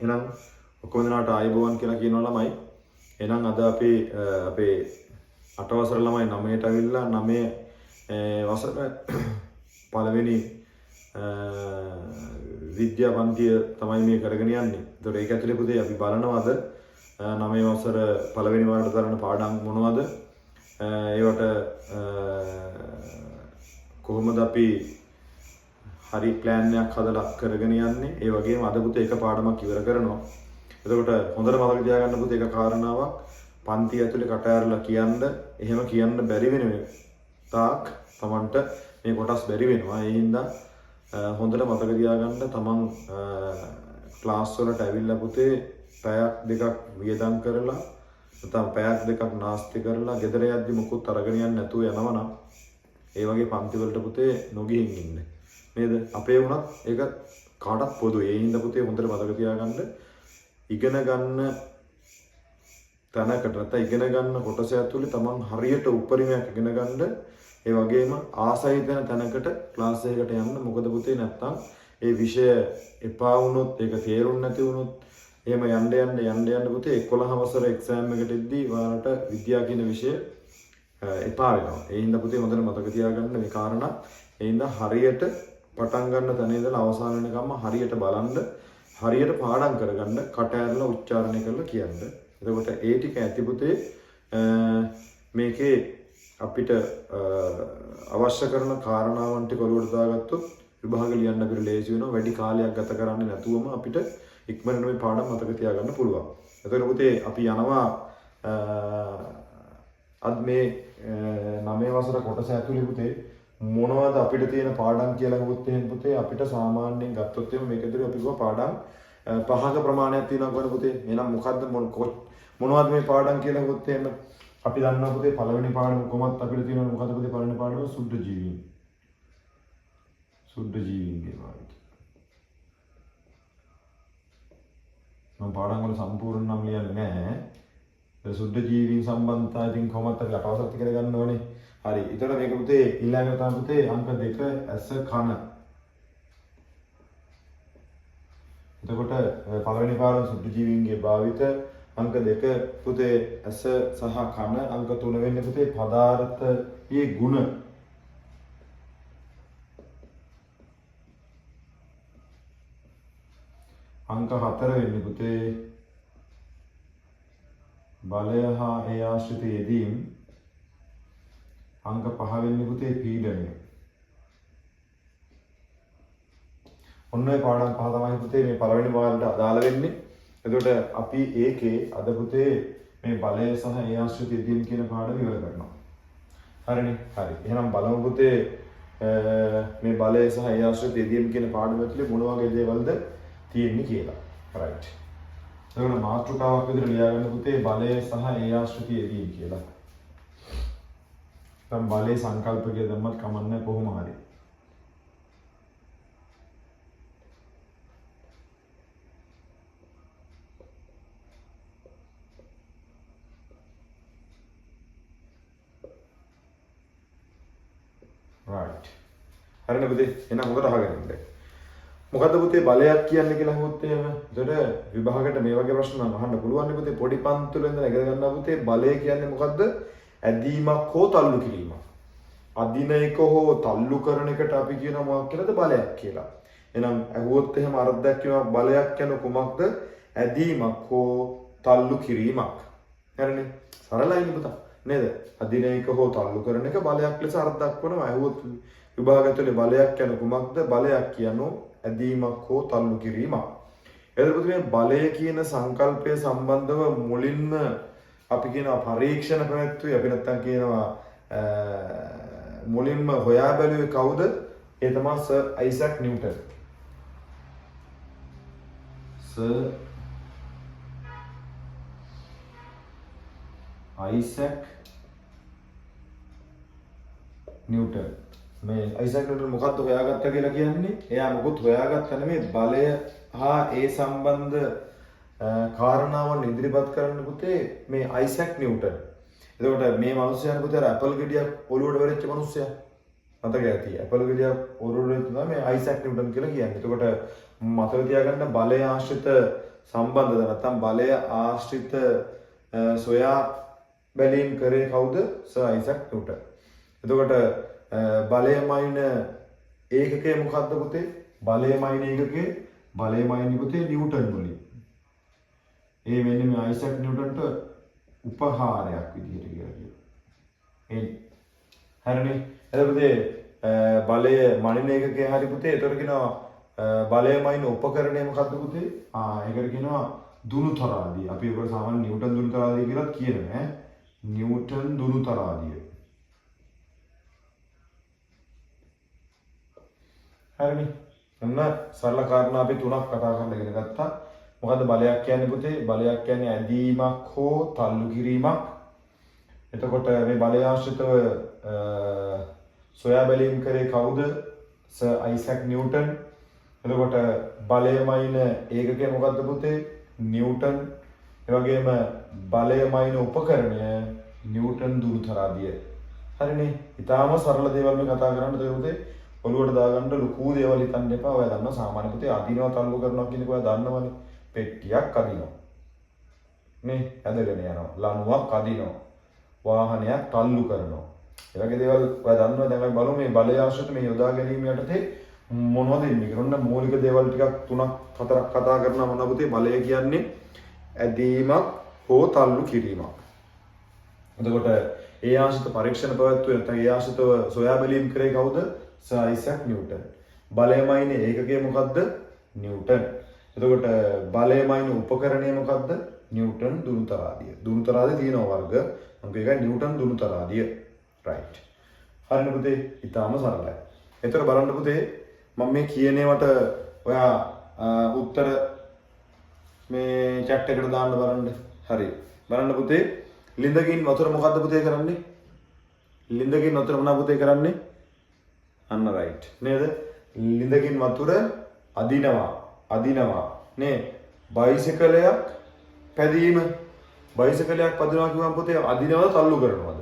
එහෙනම් ඔක්කොම දෙනාට ආයුබෝවන් කියලා කියනවා ළමයි. එහෙනම් අද අපේ 8 වසර ළමයි 9ට අවිල්ලා 9 වසර පළවෙනි විද්‍යා පන්තිය තමයි මේ කරගෙන යන්නේ. ඒතකොට ඒක ඇතුලේ පුතේ අපි බලනවා අද 9 වසර පළවෙනි වාරයට දරන පාඩම් මොනවද? ඒවට කොහොමද අපි හරි ප්ලෑන් එකක් හදලා කරගෙන යන්නේ? ඒ වගේම අද පුතේ එක පාඩමක් ඉවර කරනවා. එතකොට හොඳට මතක තියාගන්න පුතේ එක කාරණාවක් පන්ති ඇතුලේ කට ඇරලා කියන්න, එහෙම කියන්න බැරි වෙන තාක් Tamanට මේ කොටස් බැරි වෙනවා. ඒ හින්දා හොඳට මතක තියාගන්න තමන් ක්ලාස් වලට ඇවිල්ලා පුතේ පැයක් දෙකක් වියදම් කරලා නැත්නම් පැයක් දෙකක් නාස්ති කරලා ගෙදර යද්දි මොකුත් අරගෙන යන්නේ නැතුව යනවනම් ඒ වගේ පන්ති වලට පුතේ නොගිහින් ඉන්න. නේද? අපේ වුණත් ඒක කාටත් පොදුයි. ඒ හින්දා පුතේ හොඳට මතක තියාගන්න ඉගෙන ගන්න තැනකට නැත්නම් ඉගෙන ගන්න කොටස ඇතුලේ තමන් හරියට උපරිමයක් ඉගෙන ගන්න. ඒ වගේම ආසයි දෙන තැනකට ක්ලාස් එකකට යන්න. මොකද පුතේ නැත්තම් ඒ විෂය එපා වුණොත් ඒක තේරුම් නැති වුණොත් එහෙම යන්න පුතේ 11 වසර එක්සෑම් එකට එද්දී ඔයාලට විද්‍යාව කියන විෂය එපා වෙනවා. ඒ හින්දා පුතේ හොඳට මතක තියාගන්න මේ කාරණා. ඒ හින්දා හරියට පටන් ගන්න තැන ඉඳලා අවසාන වෙනකම්ම හරියට බලන්න, හරියට පාඩම් කරගන්න, කට ඇරලා උච්චාරණය කරලා කියන්න. එතකොට ඒ ටික ඇති පුතේ මේකේ අපිට අවශ්‍ය කරන කාරණාවන් ටික ඔලුවට දාගත්තොත් විභාග ලියන්න අපිට ලේසි වෙනවා. වැඩි කාලයක් ගත කරන්නේ නැතුවම අපිට ඉක්මනට මේ පාඩම් මතක තියාගන්න පුළුවන්. එතකොට පුතේ අපි යනවා අද මේ 9 වසර කොටස ඇතුලේ පුතේ මොනවද අපිට තියෙන පාඩම් කියලා ගත්තොත් එහෙනම් පුතේ අපිට සාමාන්‍යයෙන් ගත්තොත් එහෙනම් මේක ඇතුලේ අපි ගිහුවා පාඩම් 5ක ප්‍රමාණයක් තියෙනවා කියන පුතේ. එහෙනම් මොකද්ද මොනවද මේ පාඩම් කියලා ගත්තොත් එහෙනම් අපි දන්නවා පුතේ පළවෙනි පාඩම කොහොමද අපිට තියෙනවා මොකද පුතේ පළවෙනි පාඩම සුද්ධ ජීවීන්. සුද්ධ ජීවීන්ගේ වාක්‍ය. මම පාඩම් වල සම්පූර්ණ නම් ලියන්නේ නැහැ. ඒ සුද්ධ ජීවීන් සම්බන්ධතාවය ඉතින් කොහොමද අපි අටවසත් කියලා ගන්න ඕනේ. හරි. ඊට මේක පුතේ ඊළඟට තමයි පුතේ අංක 2 ඇස කන. එතකොට පළවෙනි පාඩම සුද්ධ ජීවීන්ගේ භාවිත අංක 2 පුතේ ඇස සහ කන. අංක 3 වෙන්නේ පුතේ පදාර්ථයේ ගුණ. අංක 4 වෙන්නේ පුතේ බලය හා ඒ ආශ්‍රිත යෙදීම්. අංක 5 වෙන්නේ පුතේ පීඩනය. ඔන්න ඔය පාඩම් පහ තමයි පුතේ මේ පළවෙනි වාරයට අදාළ වෙන්නේ. එතකොට අපි ඒකේ අද පුතේ මේ බලය සහ ඒ ආශ්‍රිත යෙදීම් කියන පාඩම ඉවර කරනවා. හරිනේ? හරි. එහෙනම් බලමු පුතේ මේ බලය සහ ඒ ආශ්‍රිත යෙදීම් කියන පාඩම ඇතුලේ මොන වගේ දේවල්ද තියෙන්නේ කියලා. right. එතකොට මාතෘකාවක් විදිහට ලියාගන්න පුතේ බලය සහ ඒ ආශ්‍රිත යෙදීම් කියලා. දැන් බලයේ සංකල්පකයේ දැම්මත් කමන්නේ කොහොම හරි. right. හරිනේ පුතේ. එහෙනම් හොඳට අහගෙන ඉන්න. මොකද්ද පුතේ බලයක් කියන්නේ කියලා අහුවොත් එහෙම. එතකොට විභාගයට මේ වගේ ප්‍රශ්න නම් අහන්න පුළුවන් පුතේ. පොඩි පන්තුල ඉඳලා ඉගෙන ගන්නවා පුතේ. බලය කියන්නේ මොකද්ද? ඇදීමක් හෝ තල්ලු කිරීමක්. අදින එක හෝ තල්ලු කරන එකට අපි කියනවා මොකක් කියලාද? බලයක් කියලා. එහෙනම් අහුවොත් එහෙම අර්ථයක් කියනවා බලයක් කියන්නේ කුමක්ද? ඇදීමක් හෝ තල්ලු කිරීමක්. හරිනේ? සරලයි පුතා. නේද? අදින එක හෝ තල්ලු කරන එක බලයක් ලෙස අර්ථ දක්වනවා. අහුවොත් විභාගයතුලේ බලයක් කියන්නේ කුමක්ද? බලයක් කියනෝ ඇදීමක් හෝ තල්ලු කිරීමක්. එතකොට මේ බලය කියන සංකල්පය සම්බන්ධව මුලින්ම අපි කියනවා පරීක්ෂණ පැවැත්වුවේ. අපි නැත්තම් කියනවා මුලින්ම හොයා බැලුවේ කවුද? ඒ තමයි sir Isaac Newton. Sir Isaac Newton. මේ අයිසැක් නිව්ටන් මොකක්ද හොයාගත්තා කියලා කියන්නේ? එයා මොකොත් හොයාගත්ත නෙමෙයි බලය හා ඒ සම්බන්ධ කාරණාවන් ඉදිරිපත් කරන්න පුතේ මේ අයිසැක් නිව්ටන්. එතකොට මේ මිනිස්යාට පුතේ අර ඇපල් ගෙඩියක් ඔලුවට වැරෙච්ච මිනිස්සයා. මතක ඇති. ඇපල් ගෙඩියක් ඔලුවට වැරෙච්ච තමයි අයිසැක් නිව්ටන් කියලා කියන්නේ. එතකොට මතක තියාගන්න බලය ආශ්‍රිත සම්බන්ධද නැත්නම් බලය ආශ්‍රිත සොයා බැලීම් කරේ කවුද? Sir Isaac Newton. එතකොට බලයමයින ඒකකය මොකක්ද පුතේ? බලයමයින ඒකකය බලයමයින පුතේ නිව්ටන් වලින්. ඒ වෙන්නේ මේ අයිසැක් නිව්ටන්ට උපහාරයක් විදිහට කියලා කියනවා. හරිනේ. එතකොට බලය මනින ඒකකය හරි පුතේ. ඒතර කියනවා බලයමයින උපකරණය මොකක්ද පුතේ? ඒකට කියනවා දුනුතරාදිය. අපි ඒකට සාමාන්‍ය නිව්ටන් දුනුතරාදිය කියලා කියනවා ඈ. නිව්ටන් දුනුතරාදිය. හරිනේ. ඔන්න සරල කාරණා අපි තුනක් කතා කරලා ඉගෙන ගත්තා. මොකද්ද බලයක් කියන්නේ පුතේ? බලයක් කියන්නේ ඇදීමක් හෝ තල්ලු කිරීමක්. එතකොට මේ බලය ආශ්‍රිතව සොයා බැලීම් කරේ කවුද? Sir Isaac Newton. එතකොට බලයමයින ඒකකය මොකද්ද පුතේ? නිව්ටන්. ඒ වගේම බලයමයින උපකරණය නිව්ටන් දුරුතරාදිය. හරිනේ. ඊටාම සරල දේවල් මේ කතා කරන්න පුතේ. ඔළුවට දාගන්න ලොකු දේවල් හිතන්න එපා. ඔයා දන්නවා සාමාන්‍ය පුතේ අදිනවා තල්ලු කරනවා කියන එක ඔයා දන්නවනේ. පෙට්ටියක් අදිනවා. මේ ඇදගෙන යනවා. ලණුවක් අදිනවා. වාහනයක් තල්ලු කරනවා. ඒ වගේ දේවල් ඔයා දන්නවා. දැන් අපි බලමු මේ බලය ආශ්‍රිත මේ යොදා ගැනීම යටතේ මොනවද ඉන්නේ කියලා. ඔන්න මූලික දේවල් ටිකක් තුනක් හතරක් කතා කරනවා මොනවා පුතේ? බලය කියන්නේ ඇදීමක් හෝ තල්ලු කිරීමක්. එතකොට ඒ ආශ්‍රිත පරීක්ෂණ පැවැත්වුවේ නැත්නම් ඒ ආශ්‍රිතව සොයා බැලීම් කරේ කවුද? Sir Isaac Newton. බලයමයින ඒකකය මොකද්ද? නිව්ටන්. එතකොට බලයමයින උපකරණය මොකද්ද? නිව්ටන් දුනුතරාදිය. දුනුතරාදිය තියෙනවා වර්ග. මම කියයි නිව්ටන් දුනුතරාදිය. රයිට්. හරිනේ පුතේ. ඊටාම සරලයි. එතකොට බලන්න පුතේ මම මේ කියන ඒවාට ඔයා උත්තර මේ chat එකට දාන්න බලන්න. හරි. බලන්න පුතේ ලිඳකින් වතුර මොකද්ද පුතේ කරන්නේ? ලිඳකින් වතුර මොනවා පුතේ කරන්නේ? අන්න රයිට්. නේද? ලිඳකින් වතුර අදිනවා. නේ? බයිසිකලයක් පැදීම. බයිසිකලයක් පදිනවා කියවම පුතේ අදිනවද තල්ලු කරනවද?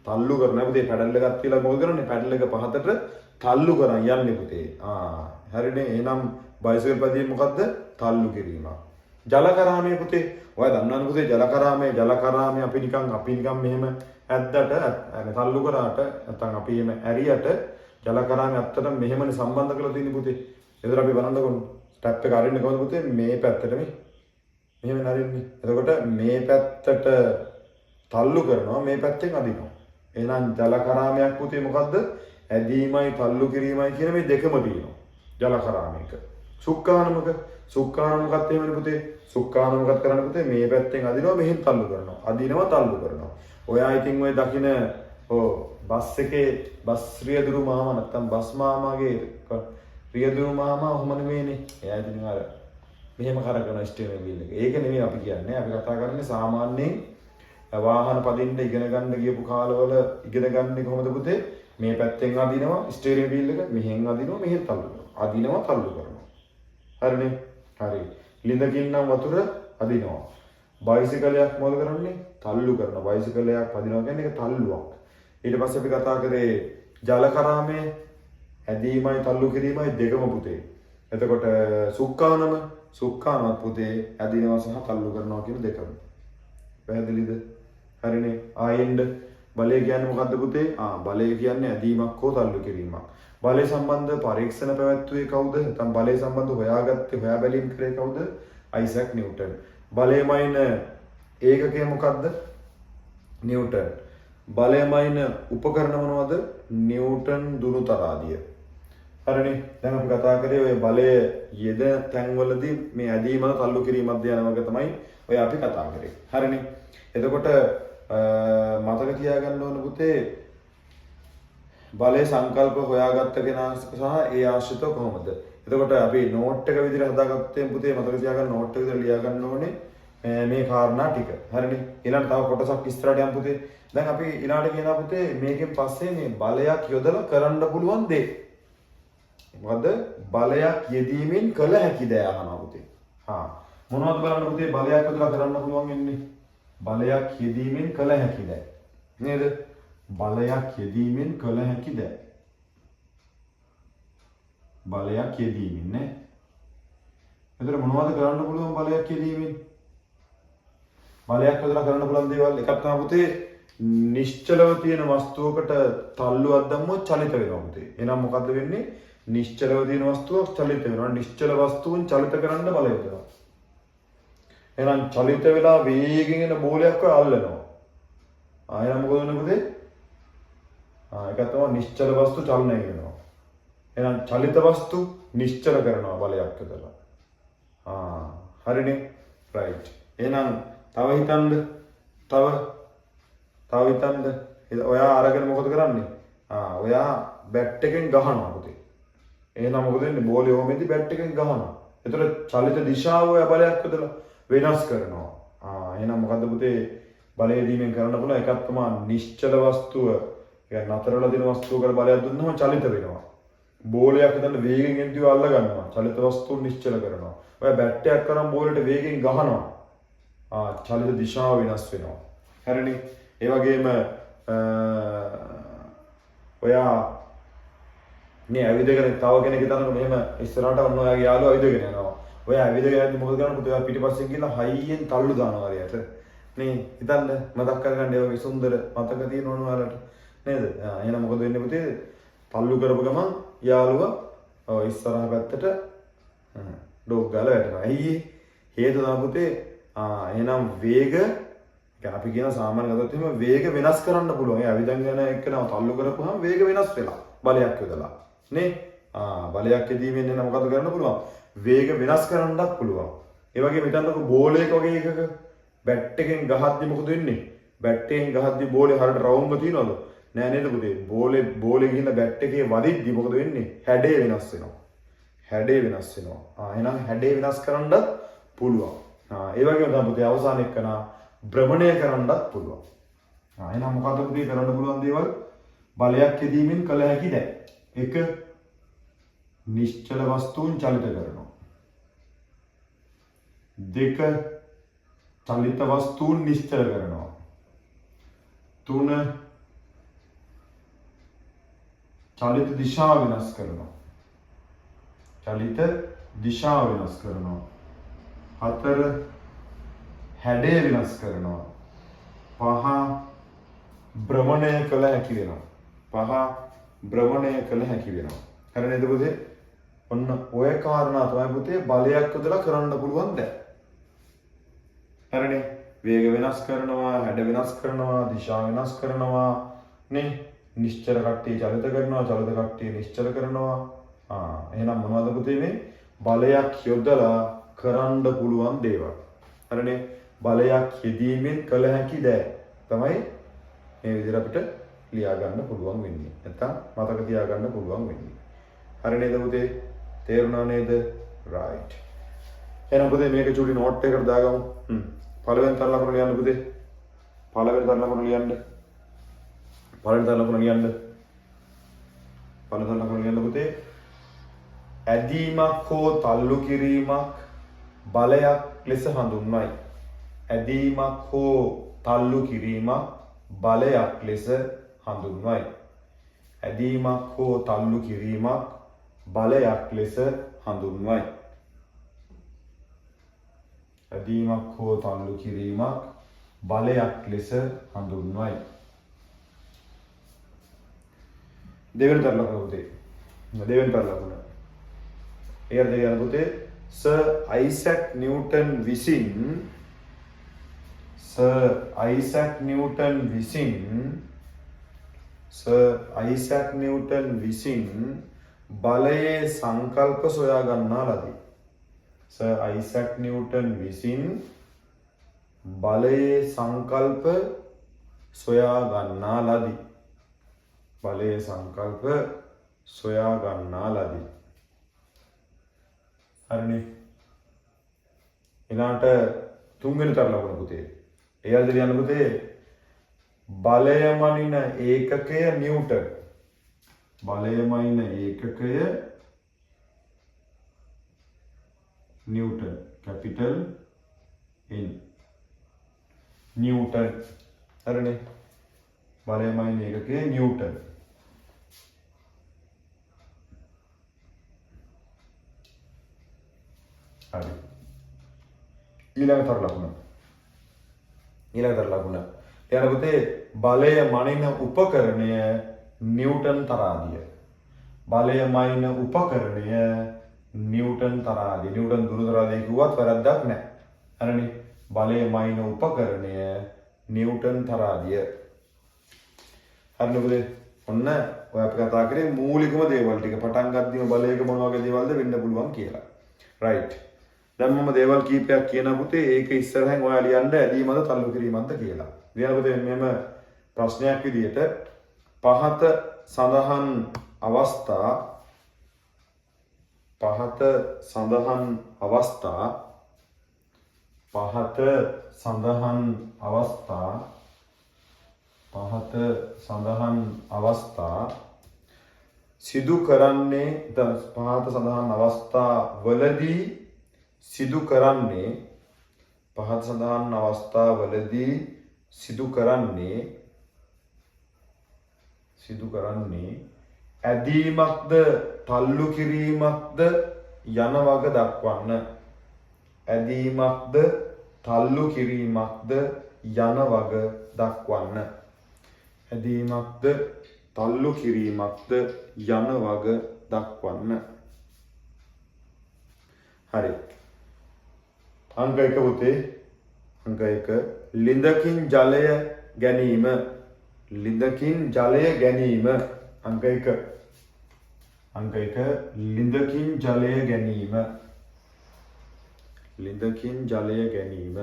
තල්ලු කරනවා පුතේ. පැඩල් එකක් තියලා මොකද කරන්නේ? පැඩල් එක පහතට තල්ලු කරන් යන්නේ පුතේ. හරිනේ. එහෙනම් බයිසිකල් පැදීම මොකද්ද? තල්ලු කිරීම. ජලකරාමයේ පුතේ ඔයා දන්නවද පුතේ ජලකරාමයේ අපි නිකන් මෙහෙම ඇද්දට තල්ලු කරාට නැත්නම් අපි එහෙම ඇරියට ජලකරාමයේ අත්තට මෙහෙමනේ සම්බන්ධ කරලා තියෙන්නේ පුතේ. එතකොට අපි බලන්නකො ටැප් එක අරින්නේ කොහොමද පුතේ? මේ පැත්තට මෙහෙම නරින්නේ. එතකොට මේ පැත්තට තල්ලු කරනවා මේ පැත්තෙන් අදිනවා. එහෙනම් ජලකරාමයක් පුතේ මොකද්ද? ඇදීමයි තල්ලු කිරීමයි කියන මේ දෙකම තියෙනවා. ජලකරාමයක. සුක්කානමකත් එහෙමනේ පුතේ. සුක්කානමකත් කරන්නේ පුතේ මේ පැත්තෙන් අදිනවා මෙහෙන් තල්ලු කරනවා. අදිනවා තල්ලු කරනවා. ඔයා ඉතින් ඔය දකින්න බස් එකේ බස් රියදුරු මාමා නැත්තම් බස් මාමාගේ රියදුරු මාමා ඔහොම නෙමෙයිනේ. එයා ඉතින් අර මෙහෙම කරගෙන ස්ටියරින් වීල් එක. ඒක නෙමෙයි අපි කියන්නේ. අපි කතා කරන්නේ සාමාන්‍යයෙන් වාහන පදින්න ඉගෙන ගන්න ගියපු කාලවල ඉගෙන ගන්නේ කොහොමද පුතේ? මේ පැත්තෙන් අදිනවා ස්ටියරින් වීල් එක මෙහෙන් අදිනවා මෙහෙන් තල්ලු කරනවා. අදිනවා තල්ලු කරනවා. හරිනේ? හරි. ලිඳකින් නම් වතුර අදිනවා. බයිසිකලයක් මොකද කරන්නේ? තල්ලු කරනවා. බයිසිකලයක් පදිනවා කියන්නේ ඒක තල්ලුවක්. ඊට පස්සේ අපි කතා කරේ ජලකරාමයේ ඇදීමයි තල්ලු කිරීමයි දෙකම පුතේ. එතකොට සුක්කානමත් පුතේ ඇදිනවා සහ තල්ලු කරනවා කියන දෙකම. පැහැදිලිද? හරිනේ. ආයෙන්ද බලය කියන්නේ මොකද්ද පුතේ? බලය කියන්නේ ඇදීමක් හෝ තල්ලු කිරීමක්. බලය සම්බන්ධ පරීක්ෂණ පැවැත්වුවේ කවුද? නැත්නම් බලය සම්බන්ධ හොයා බැලීම් කරේ කවුද? Isaac Newton. බලයමයින ඒකකය මොකද්ද? නිව්ටන්. බලයමයින උපකරණ මොනවද? නිව්ටන් දුනුතරාදිය. හරිනේ. දැන් අපි කතා කරේ ඔය බලය යෙද තැන්වලදී මේ ඇදීම තල්ලු කිරීමක් යන වගේ තමයි ඔය අපි කතා කරේ. හරිනේ. එතකොට මතක තියාගන්න ඕන පුතේ බලය සංකල්ප හොයාගත්ත කෙනා සහ ඒ ආශ්‍රිතව කොහොමද? එතකොට අපි නෝට් එක විදිහට හදාගත්තේ පුතේ මතක තියාගන්න නෝට් එක විදිහට ලියා ගන්න ඕනේ මේ කාරණා ටික. හරිනේ. ඊළඟ තව කොටසක් ඉස්සරහට යමු පුතේ. දැන් අපි ඊළඟට කියනවා පුතේ මේකෙන් පස්සේ මේ බලයක් යොදලා කරන්න පුළුවන් දේ. මොකද බලයක් යෙදීමෙන් කළ හැකි දේ අහනවා පුතේ. මොනවද බලන්න පුතේ බලයක් යොදලා කරන්න පුළුවන් ඉන්නේ? බලයක් යෙදීමෙන් කළ හැකි දේ. නේද? බලයක් යෙදීමෙන් කළ හැකි දේ. බලයක් යෙදීමෙන් නේ. එතකොට මොනවද කරන්න පුළුවන් බලයක් යෙදීමෙන්? බලයක් යොදලා කරන්න පුළුවන් දේවල් එකක් තමයි පුතේ නිශ්චලව තියෙන වස්තුවකට තල්ලුවක් දැම්මොත් චලිත වෙනවා පුතේ. එහෙනම් මොකද්ද වෙන්නේ? නිශ්චලව තියෙන වස්තුවක් චලිත වෙනවා. නිශ්චල වස්තුන් චලිත කරන්න බලය යොදනවා. එහෙනම් චලිත වෙලා වේගෙන් එන බෝලයක් ඔය අල්ලනවා. එහෙනම් මොකද වෙන්නේ පුතේ? ඒක තමයි නිශ්චල වස්තු චලනය වෙනවා. එහෙනම් චලිත වස්තු නිශ්චල කරනවා බලයක් යොදලා. හරිනේ. රයිට්. එහෙනම් තව හිතන්න. තව හිතන්න. ඔයා අරගෙන මොකද කරන්නේ? ඔයා බැට් එකෙන් ගහනවා පුතේ. එහෙනම් මොකද වෙන්නේ? බෝලේ ඕමෙදි බැට් එකෙන් ගහනවා. එතකොට චලිත දිශාව ඔයා බලයක් යොදලා වෙනස් කරනවා. එහෙනම් මොකද්ද පුතේ බලය දීමෙන් කරන්න පුළුවන් එකක් තමයි නිශ්චල වස්තුව. කියන්නේ නතර වෙලා තියෙන වස්තුවකට බලයක් දුන්නම චලිත වෙනවා. බෝලයක් හිටන්න වේගෙන් එද්දිව අල්ල ගන්නවා. චලිත වස්තුව නිශ්චල කරනවා. ඔය බැට් එකක් කරන් බෝලෙට වේගෙන් ගහනවා. චලිත දිශාව වෙනස් වෙනවා. හරිනේ. ඒ වගේම ඔයා මේ ඇවිදගෙන තව කෙනෙක් හිතන්නකො මෙහෙම ඉස්සරහට ඔන්න ඔයාගේ යාළුවා ඇවිදගෙන යනවා. ඔයා ඇවිදගෙන යද්දි මොකද කරන්නේ පුතේ? ඔයා පිටිපස්සෙන් ගිහලා හයියෙන් තල්ලු දානවා හරියට. නේ හිතන්න මතක් කරගන්න ඒ වගේ සුන්දර මතක තියෙනවනේ ඔයාලට. නේද? එහෙනම් මොකද වෙන්නේ පුතේ? තල්ලු කරපු ගමන් යාළුවා ඉස්සරහ පැත්තට ඩොග් ගාලා වැටෙනවා. ඇයි හේතුව තමයි පුතේ එහෙනම් වේග කියන්නේ අපි කියන සාමාන්‍ය ගත්තොත් එහෙම වේග වෙනස් කරන්න පුළුවන්. ඒ අවිදන් යන එකනම තල්ලු කරපුවාම වේග වෙනස් වෙලා බලයක් යොදලා. නේ? බලයක් යෙදීමෙන් එන මොකද කරන්න පුළුවන්? වේග වෙනස් කරන්නත් පුළුවන්. ඒ වගේම හිතන්නකො බෝලයක වගේ එකක බැට් එකෙන් ගහද්දි මොකද වෙන්නේ? බැට් එකෙන් ගහද්දි බෝලේ හරියට රවුම්ව තියනවද? නෑ නේද පුතේ? බෝලේ ගිහින් බැට් එකේ වදිද්දි මොකද වෙන්නේ? හැඩය වෙනස් වෙනවා. හැඩය වෙනස් වෙනවා. එහෙනම් හැඩය වෙනස් කරන්නත් පුළුවන්. ඒ වගේම තමයි පුතේ අවසාන එක්කන භ්‍රමණය කරන්නත් පුළුවන්. එහෙනම් මොකද පුතේ කරන්න පුළුවන් දේවල්? බලයක් යෙදීමෙන් කළ හැකි දෑ. 1 නිශ්චල වස්තුන් චලිත කරනවා. 2 චලිත වස්තුන් නිශ්චල කරනවා. 3 චලිත දිශාව වෙනස් කරනවා. චලිත දිශාව වෙනස් කරනවා. 4 හැඩය වෙනස් කරනවා. 5 භ්‍රමණය කළ හැකි වෙනවා. 5 භ්‍රමණය කළ හැකි වෙනවා. හරි නේද පුතේ? ඔන්න ඔය කාරණා තමයි පුතේ බලයක් යොදලා කරන්න පුළුවන් දේ. හරිනේ. වේග වෙනස් කරනවා, හැඩ වෙනස් කරනවා, දිශා වෙනස් කරනවා නේ. නිශ්චල කට්ටිය චලිත කරනවා, චලිත කට්ටිය නිශ්චල කරනවා. එහෙනම් මොනවද පුතේ මේ බලයක් යොදලා කරන්න පුළුවන් දේවල්. හරිනේ. බලයක් යෙදීමෙන් කළ හැකි දේ තමයි මේ විදිහට අපිට ලියා ගන්න පුළුවන් වෙන්නේ. නැත්තම් මතක තියා ගන්න පුළුවන් වෙන්නේ. හරි නේද පුතේ? තේරුණා නේද? රයිට්. එහෙනම් පුතේ මේක චුටි නෝට් එකකට දාගමු. පළවෙනි තර ලකුණ ලියන්න පුතේ. පළවෙනි තර ලකුණ ලියන්න. පළවෙනි තර ලකුණ ලියන්න. පළවෙනි තර ලකුණ ලියන්න පුතේ. ඇදීමක් හෝ තල්ලු කිරීමක් බලයක් ලෙස හඳුන්වයි. ඇදීමක් හෝ තල්ලු කිරීමක් බලයක් ලෙස හඳුන්වයි. ඇදීමක් හෝ තල්ලු කිරීමක් බලයක් ලෙස හඳුන්වයි. ඇදීමක් හෝ තල්ලු කිරීමක් බලයක් ලෙස හඳුන්වයි. දෙවෙනි තර ලකුණ පුතේ. දෙවෙනි තර ලකුණ. ඒකට දෙන්න පුතේ සර් අයිසැක් නිව්ටන් විසින් බලයේ සංකල්ප සොයා ගන්නා ලදී. සර් අයිසැක් නිව්ටන් විසින් බලයේ සංකල්ප සොයා ගන්නා ලදී. බලයේ සංකල්ප සොයා ගන්නා ලදී. හරිනේ. ඊළාට තුන්වෙනි තර ලකුණ පුතේ. එයාද ලියන්න පුතේ බලය මනින ඒකකය නිව්ටන්. බලය මනින ඒකකය නිව්ටන්. Capital N. නිව්ටන්. හරිනේ. බලය මනින ඒකකය නිව්ටන්. හරි. ඊළඟතර ලකුණ. ඊළඟ පුතේ බලය මනින උපකරණය නිව්ටන් තරාදිය. බලය මනින උපකරණය නිව්ටන් තරාදිය. නිව්ටන් දුර තරාදිය කිව්වත් වැරද්දක් නැහැ. හරිනේ. බලය මනින උපකරණය නිව්ටන් තරාදිය. හරිනේ පුතේ. ඔන්න ඔය අපි කතා කරේ මූලිකම දේවල් ටික. පටන් ගද්දිම බලයක මොන වගේ දේවල්ද වෙන්න පුළුවන් කියලා. right. දැන් මම දේවල් කීපයක් කියන පුතේ ඒක ඉස්සරහෙන් ඔයා ලියන්න ඇදීමද තල්ලු කිරීමක්ද කියලා. ලියන පුතේ මෙහෙම ප්‍රශ්නයක් විදියට පහත සඳහන් අවස්ථා සිදු කරන්නේ පහත සඳහන් අවස්ථාවලදී සිදු කරන්නේ ඇදීමක්ද තල්ලු කිරීමක්ද යන වග දක්වන්න. ඇදීමක්ද තල්ලු කිරීමක්ද යන වග දක්වන්න. ඇදීමක්ද තල්ලු කිරීමක්ද යන වග දක්වන්න. හරි. අංක 1 පුතේ. අංක 1 ලිඳකින් ජලය ගැනීම. ලිඳකින් ජලය ගැනීම. අංක 1 ලිඳකින් ජලය ගැනීම. ලිඳකින් ජලය ගැනීම.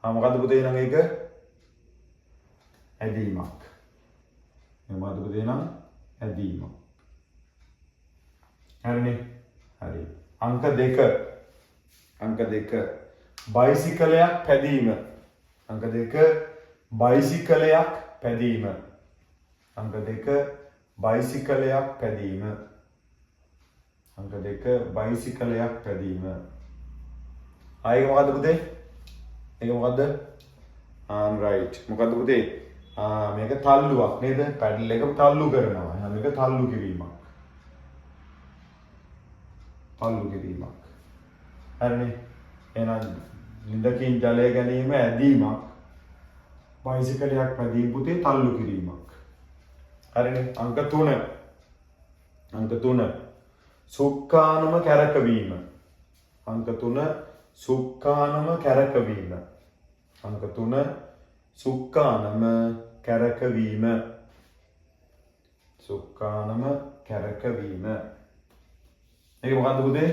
මොකද්ද පුතේ නම් 1? ඇදීමක්. මොකද්ද පුතේ නම් ඇදීමක්. හරිනේ. හරි. අංක 2 බයිසිකලයක් පැදීම. අංක 2 බයිසිකලයක් පැදීම. අංක 2 බයිසිකලයක් පැදීම. අංක 2 බයිසිකලයක් පැදීම. ආයෙක මොකද්ද පුතේ? ඒක මොකද්ද? right. මොකද්ද පුතේ? මේක තල්ලුවක් නේද? පැඩල් එක තල්ලු කරනවා. එහෙනම් මේක තල්ලු කිරීමක්. හරිනේ. එහෙනම් ලිඳකින් ජලය ගැනීම ඇදීමක්. බයිසිකලයක් පැදීම පුතේ තල්ලු කිරීමක්. හරිනේ. අංක 3 සුක්කානම කැරකවීම. අංක 3 සුක්කානම කැරකවීම. අංක 3 සුක්කානම කැරකවීම. සුක්කානම කැරකවීම. ඒක මොකද්ද පුතේ?